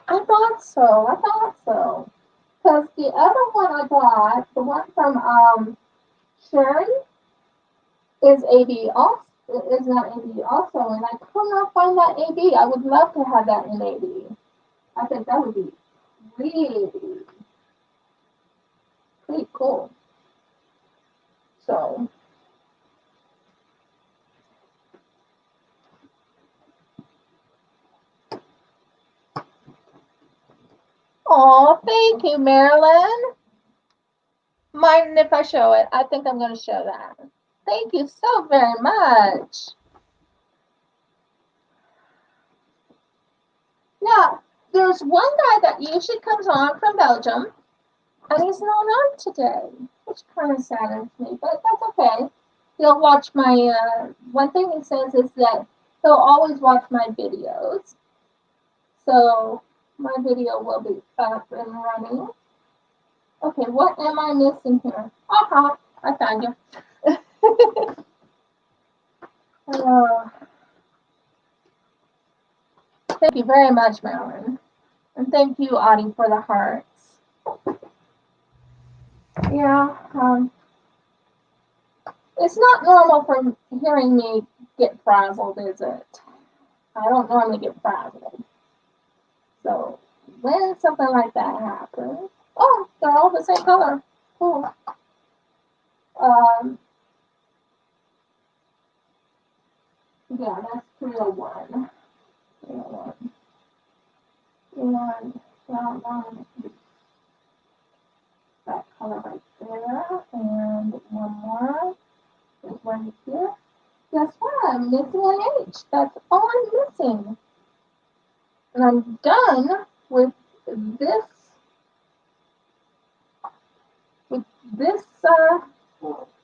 I thought so. I thought so. Because the other one I got, the one from Sherry, is AB also. Is not AB also, and I could not find that AB. I would love to have that in AB. I think that would be really pretty cool. So, oh, thank you, Marilyn. Mind if I show it? I think I'm going to show that. Thank you so very much. Now, there's one guy that usually comes on from Belgium, and he's not on today, which kind of saddens me, but that's okay. He'll watch my, one thing he says is that he'll always watch my videos. So my video will be up and running. Okay, what am I missing here? Aha, I found you. Thank you very much, Marilyn. And thank you, Audie, for the hearts. Yeah, it's not normal for hearing me get frazzled, is it? I don't normally get frazzled. So when something like that happens, oh, they're all the same color. Cool. Yeah, that's 301. 301. And that color right there. And one more. There's one here. Guess what? I'm missing an H. That's all I'm missing. And I'm done with this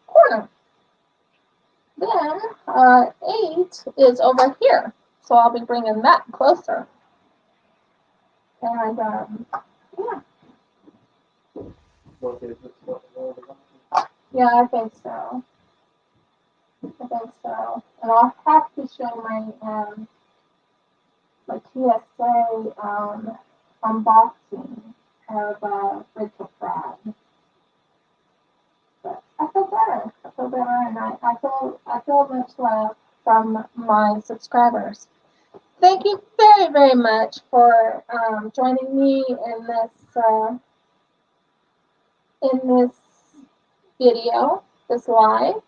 corner. Then 8 is over here, so I'll be bringing that closer. And yeah. Yeah, I think so. And I'll have to show my TSA unboxing of Rachel Pratt. But I feel better. And I feel much love from my subscribers. Thank you very, very much for joining me in this video, this live.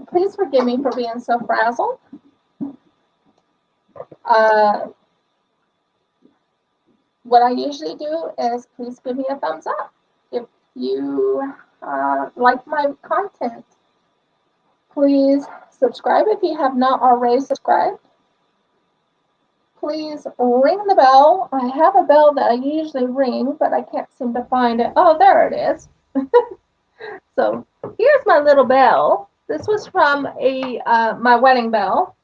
Please forgive me for being so frazzled. What I usually do is please give me a thumbs up if you like my content. Please subscribe if you have not already subscribed. Please ring the bell. I have a bell that I usually ring, but I can't seem to find it. Oh, there it is. So here's my little bell. This was from my wedding bell.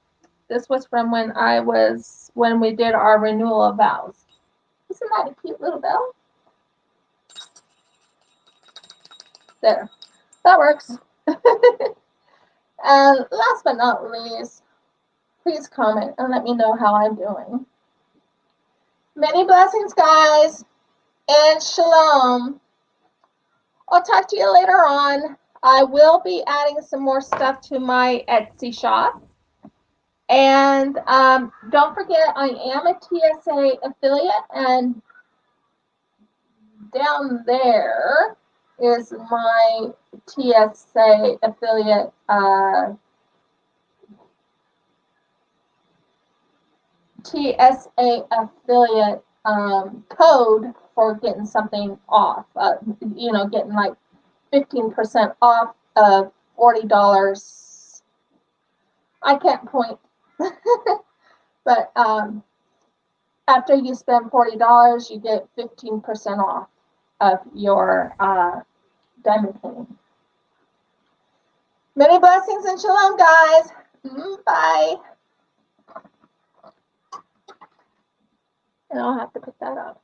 This was from when we did our renewal of vows. Isn't that a cute little bell? There. That works. And last but not least, please comment and let me know how I'm doing. Many blessings, guys, and shalom. I'll talk to you later on. I will be adding some more stuff to my Etsy shop. And don't forget, I am a TSA affiliate, and down there is my TSA affiliate code for getting something off. Getting like 15% off of $40. I can't point, but after you spend $40, you get 15% off of your diamond painting. Many blessings and shalom, guys. Bye. And I'll have to pick that up.